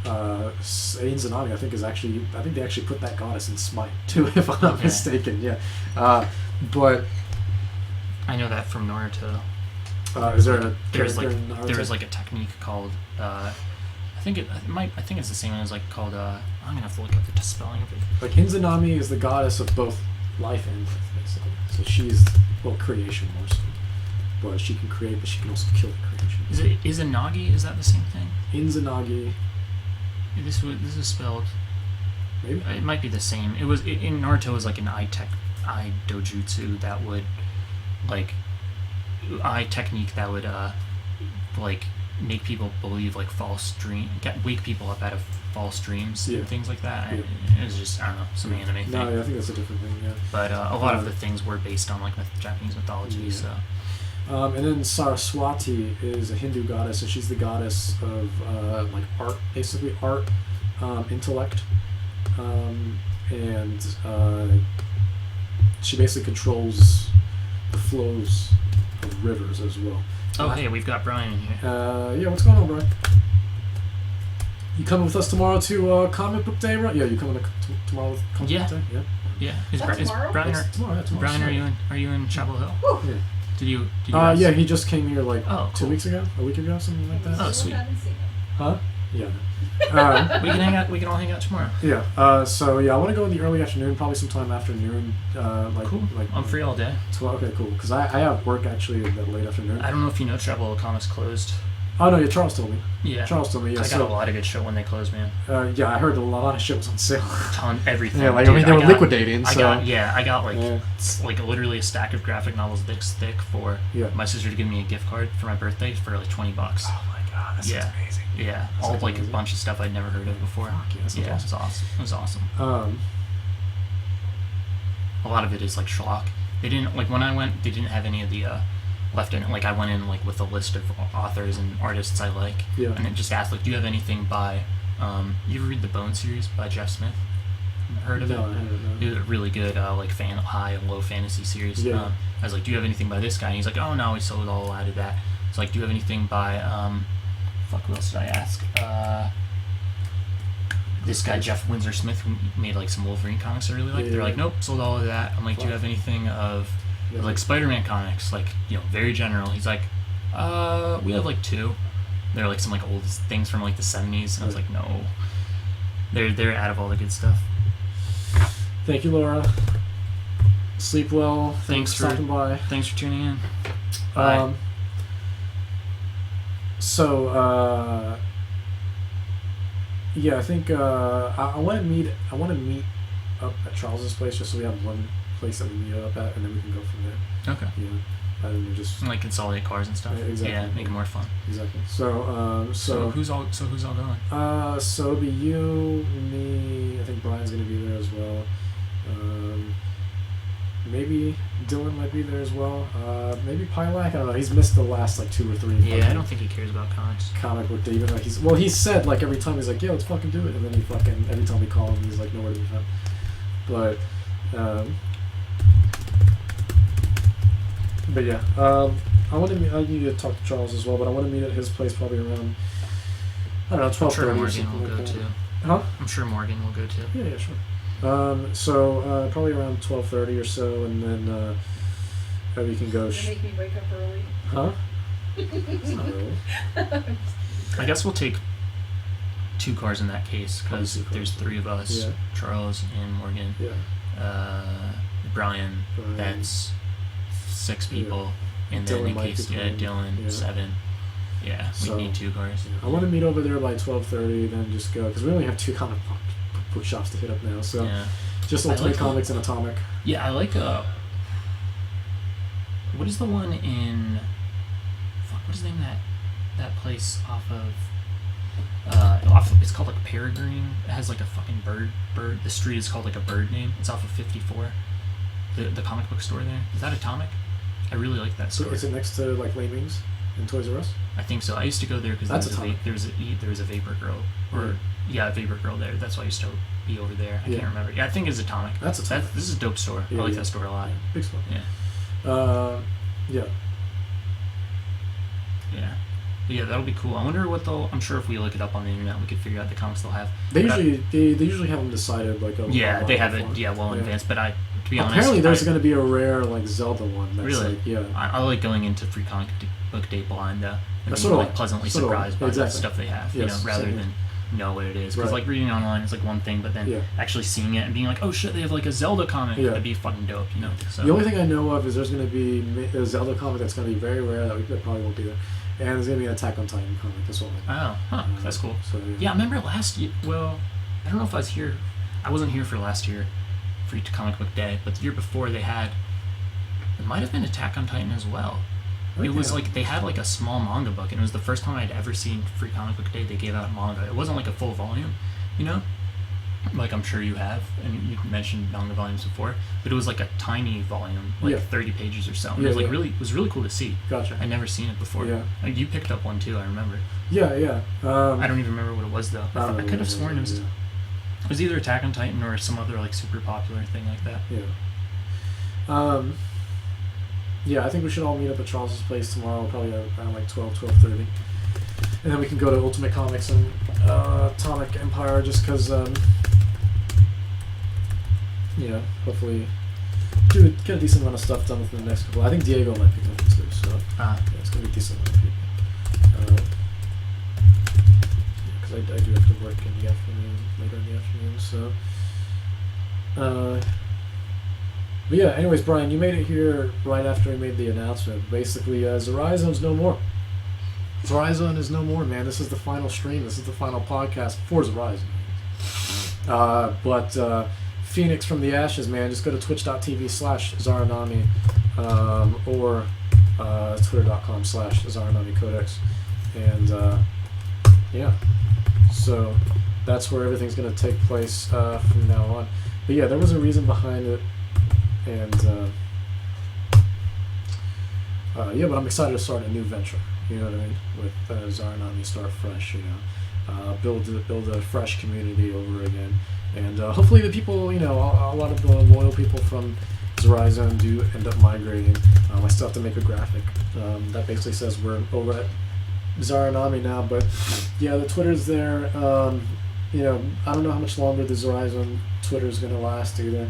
Inzanami, I think they actually put that goddess in Smite too, if I'm not mistaken. Yeah, but. I know that from Naruto. Is there a there's Naruto? a technique called I think it's the same one as called I'm gonna have to look up the spelling of it. Inzanami is the goddess of both life and death, basically. So she's creation more so, but she can create, but she can also kill the creation. Is Izanagi? Is that the same thing? Inzanagi. This is spelled. Maybe it might be the same. It was in Naruto. It was like an eye dojutsu that would. Eye technique that would make people believe false wake people up out of false dreams and things like that. And it was just, I don't know, some anime thing. No, I think that's a different thing. Yeah, but a lot of the things were based on Japanese mythology. Yeah. So and then Saraswati is a Hindu goddess, and she's the goddess of art, basically art, intellect, and she basically controls the flows of rivers as well. Oh, hey, we've got Brian in here. Yeah, what's going on, Brian? You coming with us tomorrow to comic book day, right? Yeah, you coming tomorrow with comic book day? Yeah. Yeah. Is tomorrow? Brian? Tomorrow. Brian, are you in Chapel Hill? Oh, yeah. Did you guys... Yeah, he just came here 2 cool. weeks ago, a week ago, something like that. Oh, sweet. Huh? Yeah. We can hang out. We can all hang out tomorrow. Yeah. I want to go in the early afternoon, probably sometime after noon. Cool. I'm free all day. 12. Okay, cool. Because I have work actually in the late afternoon. I don't know if you know, Chapel Hill Comics closed. Oh no, yeah, Charles told me. Yeah. Charles told me. Yeah, I got a lot of good shit when they closed, man. Yeah, I heard a lot of shit was on sale. Everything. Yeah, like Dude, I mean they were liquidating. So I got like literally a stack of graphic novels this thick for my sister to give me a gift card for my birthday for like $20. Oh my god, that's amazing. Yeah, that's all like amazing. A bunch of stuff I'd never heard of before. Fuck yeah, awesome. It was awesome. A lot of it is like schlock. They didn't like when I went. They didn't have any of the left in it. Like I went in like with a list of authors and artists I like, and it just asked like, do you have anything by? You ever read the Bone series by Jeff Smith? Heard of it? I haven't. It was a really good like high and low fantasy series. Yeah. I was like, do you have anything by this guy? And he's like, oh no, we sold all out of that. It's like, do you have anything by fuck, who else did I ask? This guy Jeff Windsor Smith, who made like some Wolverine comics I really like. They're like, nope, sold all of that. I'm like, do you have anything of like Spider-Man comics, like, you know, very general? He's like, we have like 2. They're like some like old things from like the 70s. And I was like, no, they're out of all the good stuff. Thank you, Laura. Sleep well. Thanks for stopping by. Thanks for tuning in. Bye. Yeah, I think I want to meet up at Charles's place just so we have one place that we meet up at, and then we can go from there. Okay. Yeah, and then just like consolidate cars and stuff. Yeah, exactly. Yeah, make it more fun. Exactly. So who's all going? So it'll be you, me. I think Brian's gonna be there as well. Maybe Dylan might be there as well. Maybe Pilak. I don't know. He's missed the last like 2 or 3. Yeah, I don't think he cares about comics. Comic book day, even though he said like every time he's like, yeah, let's fucking do it, and then he fucking every time we call him, he's like nowhere to be found. But yeah, I need to talk to Charles as well, but I want to meet at his place probably around, I don't know, 12:30 or something. Morgan will go too. Huh? I'm sure Morgan will go too. Yeah, sure. So probably around 12:30 or so, and then we can go. Make me wake up early. Huh? It's not early. I guess we'll take 2 cars in that case because there's 3 of us. Yeah. Charles and Morgan. Yeah. Brian. That's 6 people, and then in case Dylan 7. Yeah, we need 2 cars. Yeah. I want to meet over there by 12:30, then just go because we only have 2 comic book shops to hit up now. So just Ultimate Comics and Atomic. Yeah, I like what is the one in what is the name of that place off of it's called like Peregrine. It has like a fucking bird. The street is called like a bird name. It's off of 54. The comic book store there. Is that Atomic? I really like that store. So is it next to like Lamings and Toys R Us? I think so. I used to go there because there was a Vapor Girl a Vapor Girl there. That's why I used to be over there. I can't remember. Yeah, I think it's Atomic. That's Atomic. This is a dope store. I like that store a lot. Big store. Yeah. Yeah, that'll be cool. I wonder what they'll. I'm sure if we look it up on the internet, we could figure out the comics they'll have. They usually have them decided like a they have it well in advance. But to be honest, apparently there's going to be a rare like Zelda one. That's really? Like, yeah. I like going into Free Comic Book Day blind. And being pleasantly surprised by the stuff they have. Yes, rather than know what it is. Because like reading online is like one thing, but then actually seeing it and being like, oh shit, they have like a Zelda comic. That'd be fucking dope. So the only thing I know of is there's going to be a Zelda comic that's going to be very rare that probably won't be there. And there's going to be an Attack on Titan comic as well. That's cool. So, I remember last year, well, I don't know if I was here. I wasn't here for last year, Free Comic Book Day, but the year before it might have been Attack on Titan as well. Okay. It was like, they had like a small manga book, and it was the first time I'd ever seen Free Comic Book Day, they gave out manga. It wasn't like a full volume, like I'm sure you have, and you mentioned manga volumes before, but it was like a tiny volume, 30 pages or so. And it was really cool to see. Gotcha. I'd never seen it before. Yeah. Like, you picked up one too, I remember. Yeah. I don't even remember what it was though. I could have sworn it was either Attack on Titan or some other like super popular thing like that. Yeah. I think we should all meet up at Charles's place tomorrow, probably around like 12:30. And then we can go to Ultimate Comics and Atomic Empire just because, hopefully get a decent amount of stuff done within the next couple. I think Diego might be coming too, so it's going to be a decent amount of people. Because I do have to work in the afternoon, later in the afternoon, so. But yeah, anyways, Brian, you made it here right after we made the announcement. Basically, ZoriaZone's no more. ZoriaZone is no more, man. This is the final stream. This is the final podcast for ZoriaZone. But Phoenix from the Ashes, man. Just go to twitch.tv/Zaranami or twitter.com/Zaranami Codex. And yeah, so that's where everything's going to take place from now on. But yeah, there was a reason behind it. And yeah, but I'm excited to start a new venture. You know what I mean? With Zaranami, start fresh. You know, build a fresh community over again, and hopefully the people, you know, a lot of the loyal people from ZoriaZone do end up migrating. I still have to make a graphic that basically says we're over at Zaranami now, but yeah, the Twitter's there. You know, I don't know how much longer the ZoriaZone Twitter is gonna last either,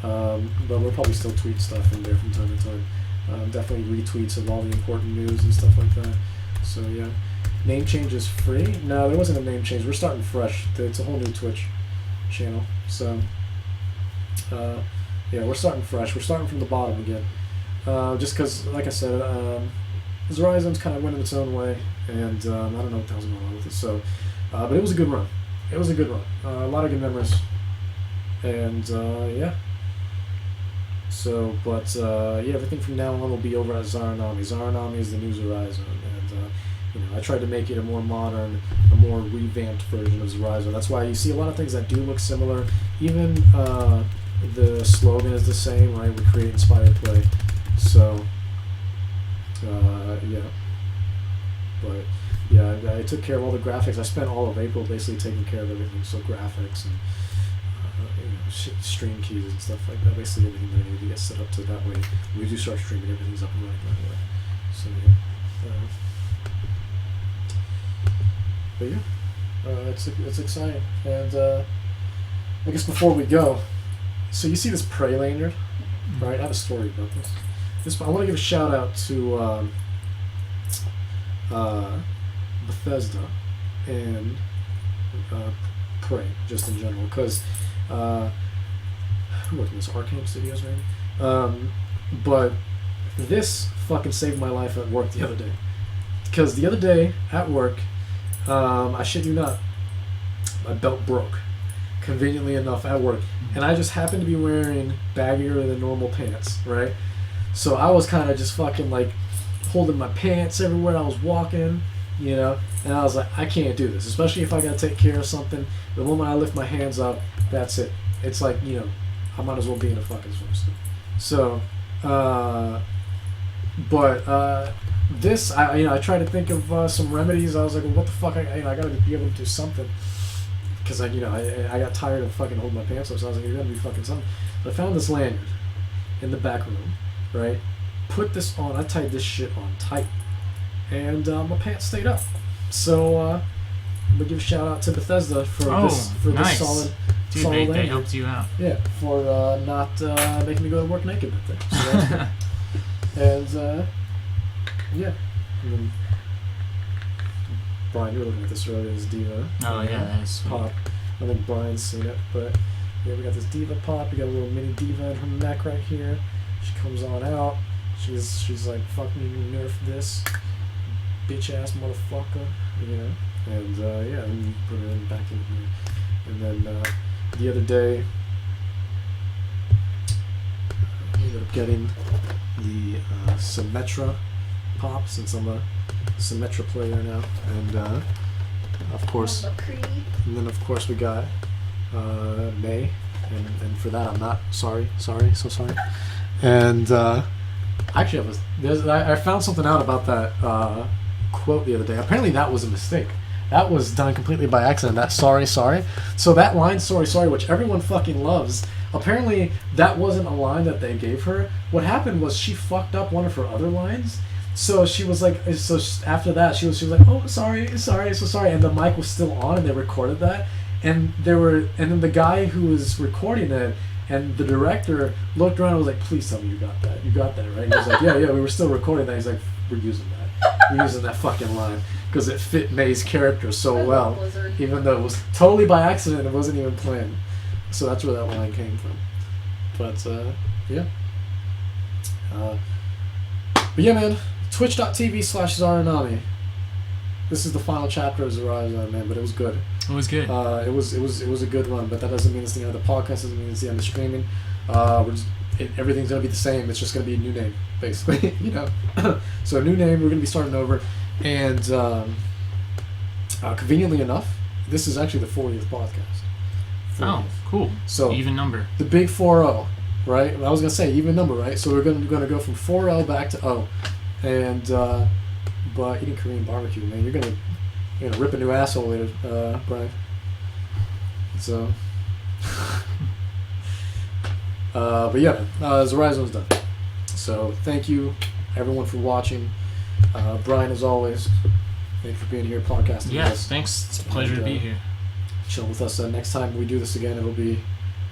but we'll probably still tweet stuff in there from time to time. Definitely retweets of all the important news and stuff like that. So yeah, name change is free. No, there wasn't a name change. We're starting fresh. It's a whole new Twitch channel. So yeah, we're starting fresh. We're starting from the bottom again. Just because, like I said, ZoriaZone's kind of went in its own way, and I don't know what the hell's going on with it. So, but it was a good run. It was a good run. A lot of good memories. And yeah. So, but yeah, everything from now on will be over at Zaranami. Zaranami is the new ZoriaZone, and you know, I tried to make it a more modern, a more revamped version of ZoriaZone. That's why you see a lot of things that do look similar. Even the slogan is the same, right? We create, inspire, play. So, yeah. But yeah, I took care of all the graphics. I spent all of April basically taking care of everything. So graphics and you know, stream keys and stuff like that. Basically everything that I need to get set up to that way. When we do start streaming, everything's up and running right away. So yeah. But yeah, it's exciting. And I guess before we go, so you see this Prey lanyard, right? I have a story about this. I want to give a shout out to Bethesda and Prey, just in general, because who worked in this? Arcane Studios, maybe? But this fucking saved my life at work the other day. Because the other day at work, I shit you not, my belt broke. Conveniently enough at work. And I just happened to be wearing baggier than normal pants, right? So I was kind of just fucking like holding my pants everywhere I was walking, you know? And I was like, I can't do this. Especially if I gotta take care of something. The moment I lift my hands up, that's it. It's like, you know, I might as well be in a fucking swimsuit. So, this, I tried to think of some remedies. I was like, well, what the fuck? I gotta be able to do something. Because I got tired of fucking holding my pants up. So I was like, you gotta be fucking something. So I found this lanyard in the back room, right? Put this on. I tied this shit on tight, and my pants stayed up. So I'm gonna give a shout out to Bethesda for nice. this solid. Dude, they helped you out. Yeah, for not making me go to work naked that day. So that's good. And yeah, and then Brian, you were looking at this earlier, this Diva. Oh yeah, that is sweet. Pop. I think Brian's seen it, but yeah, we got this Diva pop. We got a little mini Diva in her neck right here. She comes on out. She's like, fuck me, nerf this, bitch ass motherfucker, you know. And yeah, and you put her back in here. And then the other day, I ended up getting the Symmetra pop, since I'm a Symmetra player now, and of course, and then of course we got May, and for that I'm not so sorry. And actually, I found something out about that quote the other day. Apparently, that was a mistake. That was done completely by accident. That sorry. So that line sorry, which everyone fucking loves. Apparently, that wasn't a line that they gave her. What happened was she fucked up one of her other lines. So she was like, so after that, she was like, oh, sorry, so sorry. And the mic was still on, and they recorded that. And then the guy who was recording it and the director looked around and was like, please tell me you got that, right? And he was like, yeah, we were still recording that. He's like, we're using that fucking line because it fit May's character so well, even though it was totally by accident. It wasn't even planned. So that's where that line came from. But yeah. But yeah, man, twitch.tv/Zaranami. this is the final chapter of ZoriaZone, man. But it was good. It was good. It was a good run, but that doesn't mean it's the end of the podcast. Doesn't mean it's the end of streaming. Everything's gonna be the same. It's just gonna be a new name, basically. You know. So a new name. We're gonna be starting over, and conveniently enough, this is actually the 40th podcast. 40th. Oh, cool. So even number. The big 4-0, right? I was gonna say even number, right? So we're gonna go from 4-0 back to O, and but eating Korean barbecue, man, you're gonna rip a new asshole later, Brian. So, but yeah, ZoriaZone's done. So thank you, everyone, for watching. Brian, as always, thank you for being here, podcasting. Yes, thanks. It's a pleasure to be here. Chill with us. Next time we do this again, it'll be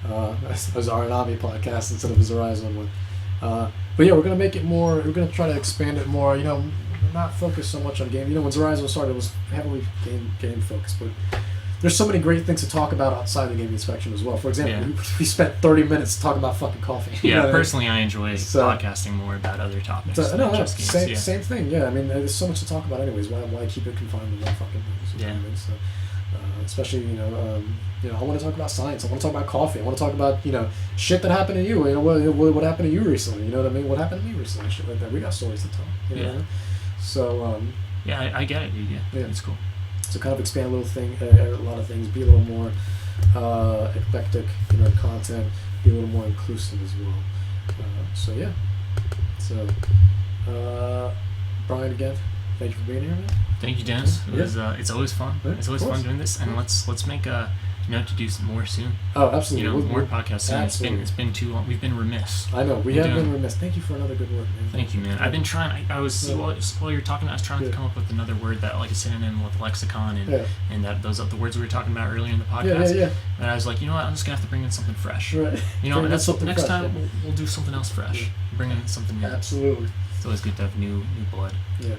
a Zaranami podcast instead of a ZoriaZone one. But yeah, we're gonna make it more. We're gonna try to expand it more. You know, not focus so much on game. You know, when ZoriaZone started, it was heavily game focused, but there's so many great things to talk about outside the game inspection as well. For example, we spent 30 minutes talking about fucking coffee. Yeah, personally, I enjoy podcasting more about other topics. Same thing. Yeah, I mean, there's so much to talk about anyways. Why keep it confined to one fucking thing? Yeah. You know what I mean? So, especially, I want to talk about science. I want to talk about coffee. I want to talk about, shit that happened to you. You know, what happened to you recently? You know what I mean? What happened to me recently? Shit like that. We got stories to tell. You know what I mean? So, yeah, I get it, dude. Yeah, it's cool. So kind of expand a lot of things, be a little more eclectic in our content, be a little more inclusive as well. So yeah. So, Brian, again, thank you for being here, man. Thank you, Dennis. It's always fun. Yeah, it's always fun doing this, and let's make to do some more soon. Oh, absolutely. More podcasts soon. It's been too long. We've been remiss. I know we have been remiss. Thank you for another good work, man. Thank you, man. I've been trying. While you were talking, I was trying to come up with another word that like a synonym with lexicon and that those are the words we were talking about earlier in the podcast. Yeah. And I was like, you know what? I'm just gonna have to bring in something fresh. Right. And that's next time we'll do something else fresh. Yeah. Bring in something new. Absolutely. It's always good to have new blood. Yeah.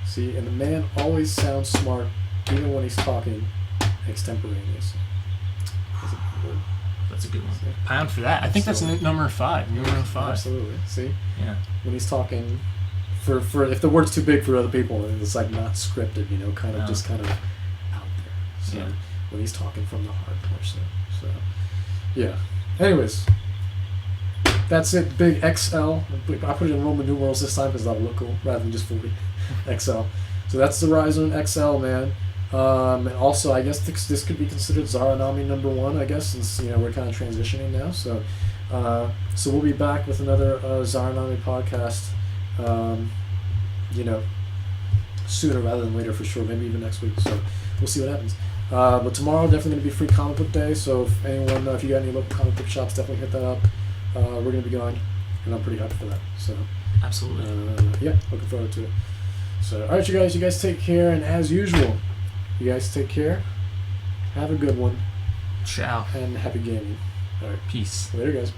See, and the man always sounds smart, even when he's talking extemporaneously. That's a good one. Pound for that. I think that's number 5. Numero 5. Absolutely. See? Yeah. When he's talking, for if the word's too big for other people, it's like not scripted, just kind of out there. So when he's talking from the heart more so. So, yeah. Anyways, that's it. Big XL. I put it in Roman numerals this time because that'll look cool rather than just 40. XL. So that's the ZoriaZone XL, man. And also, I guess this could be considered Zaranami number 1, I guess, since we're kind of transitioning now. So, so we'll be back with another Zaranami podcast, sooner rather than later for sure. Maybe even next week. So we'll see what happens. But tomorrow definitely going to be free comic book day. So if anyone, if you got any local comic book shops, definitely hit that up. We're going to be going, and I'm pretty happy for that. So absolutely. Yeah, looking forward to it. So, all right, you guys take care, and as usual, you guys take care. Have a good one. Ciao. And happy gaming. All right. Peace. Later, guys.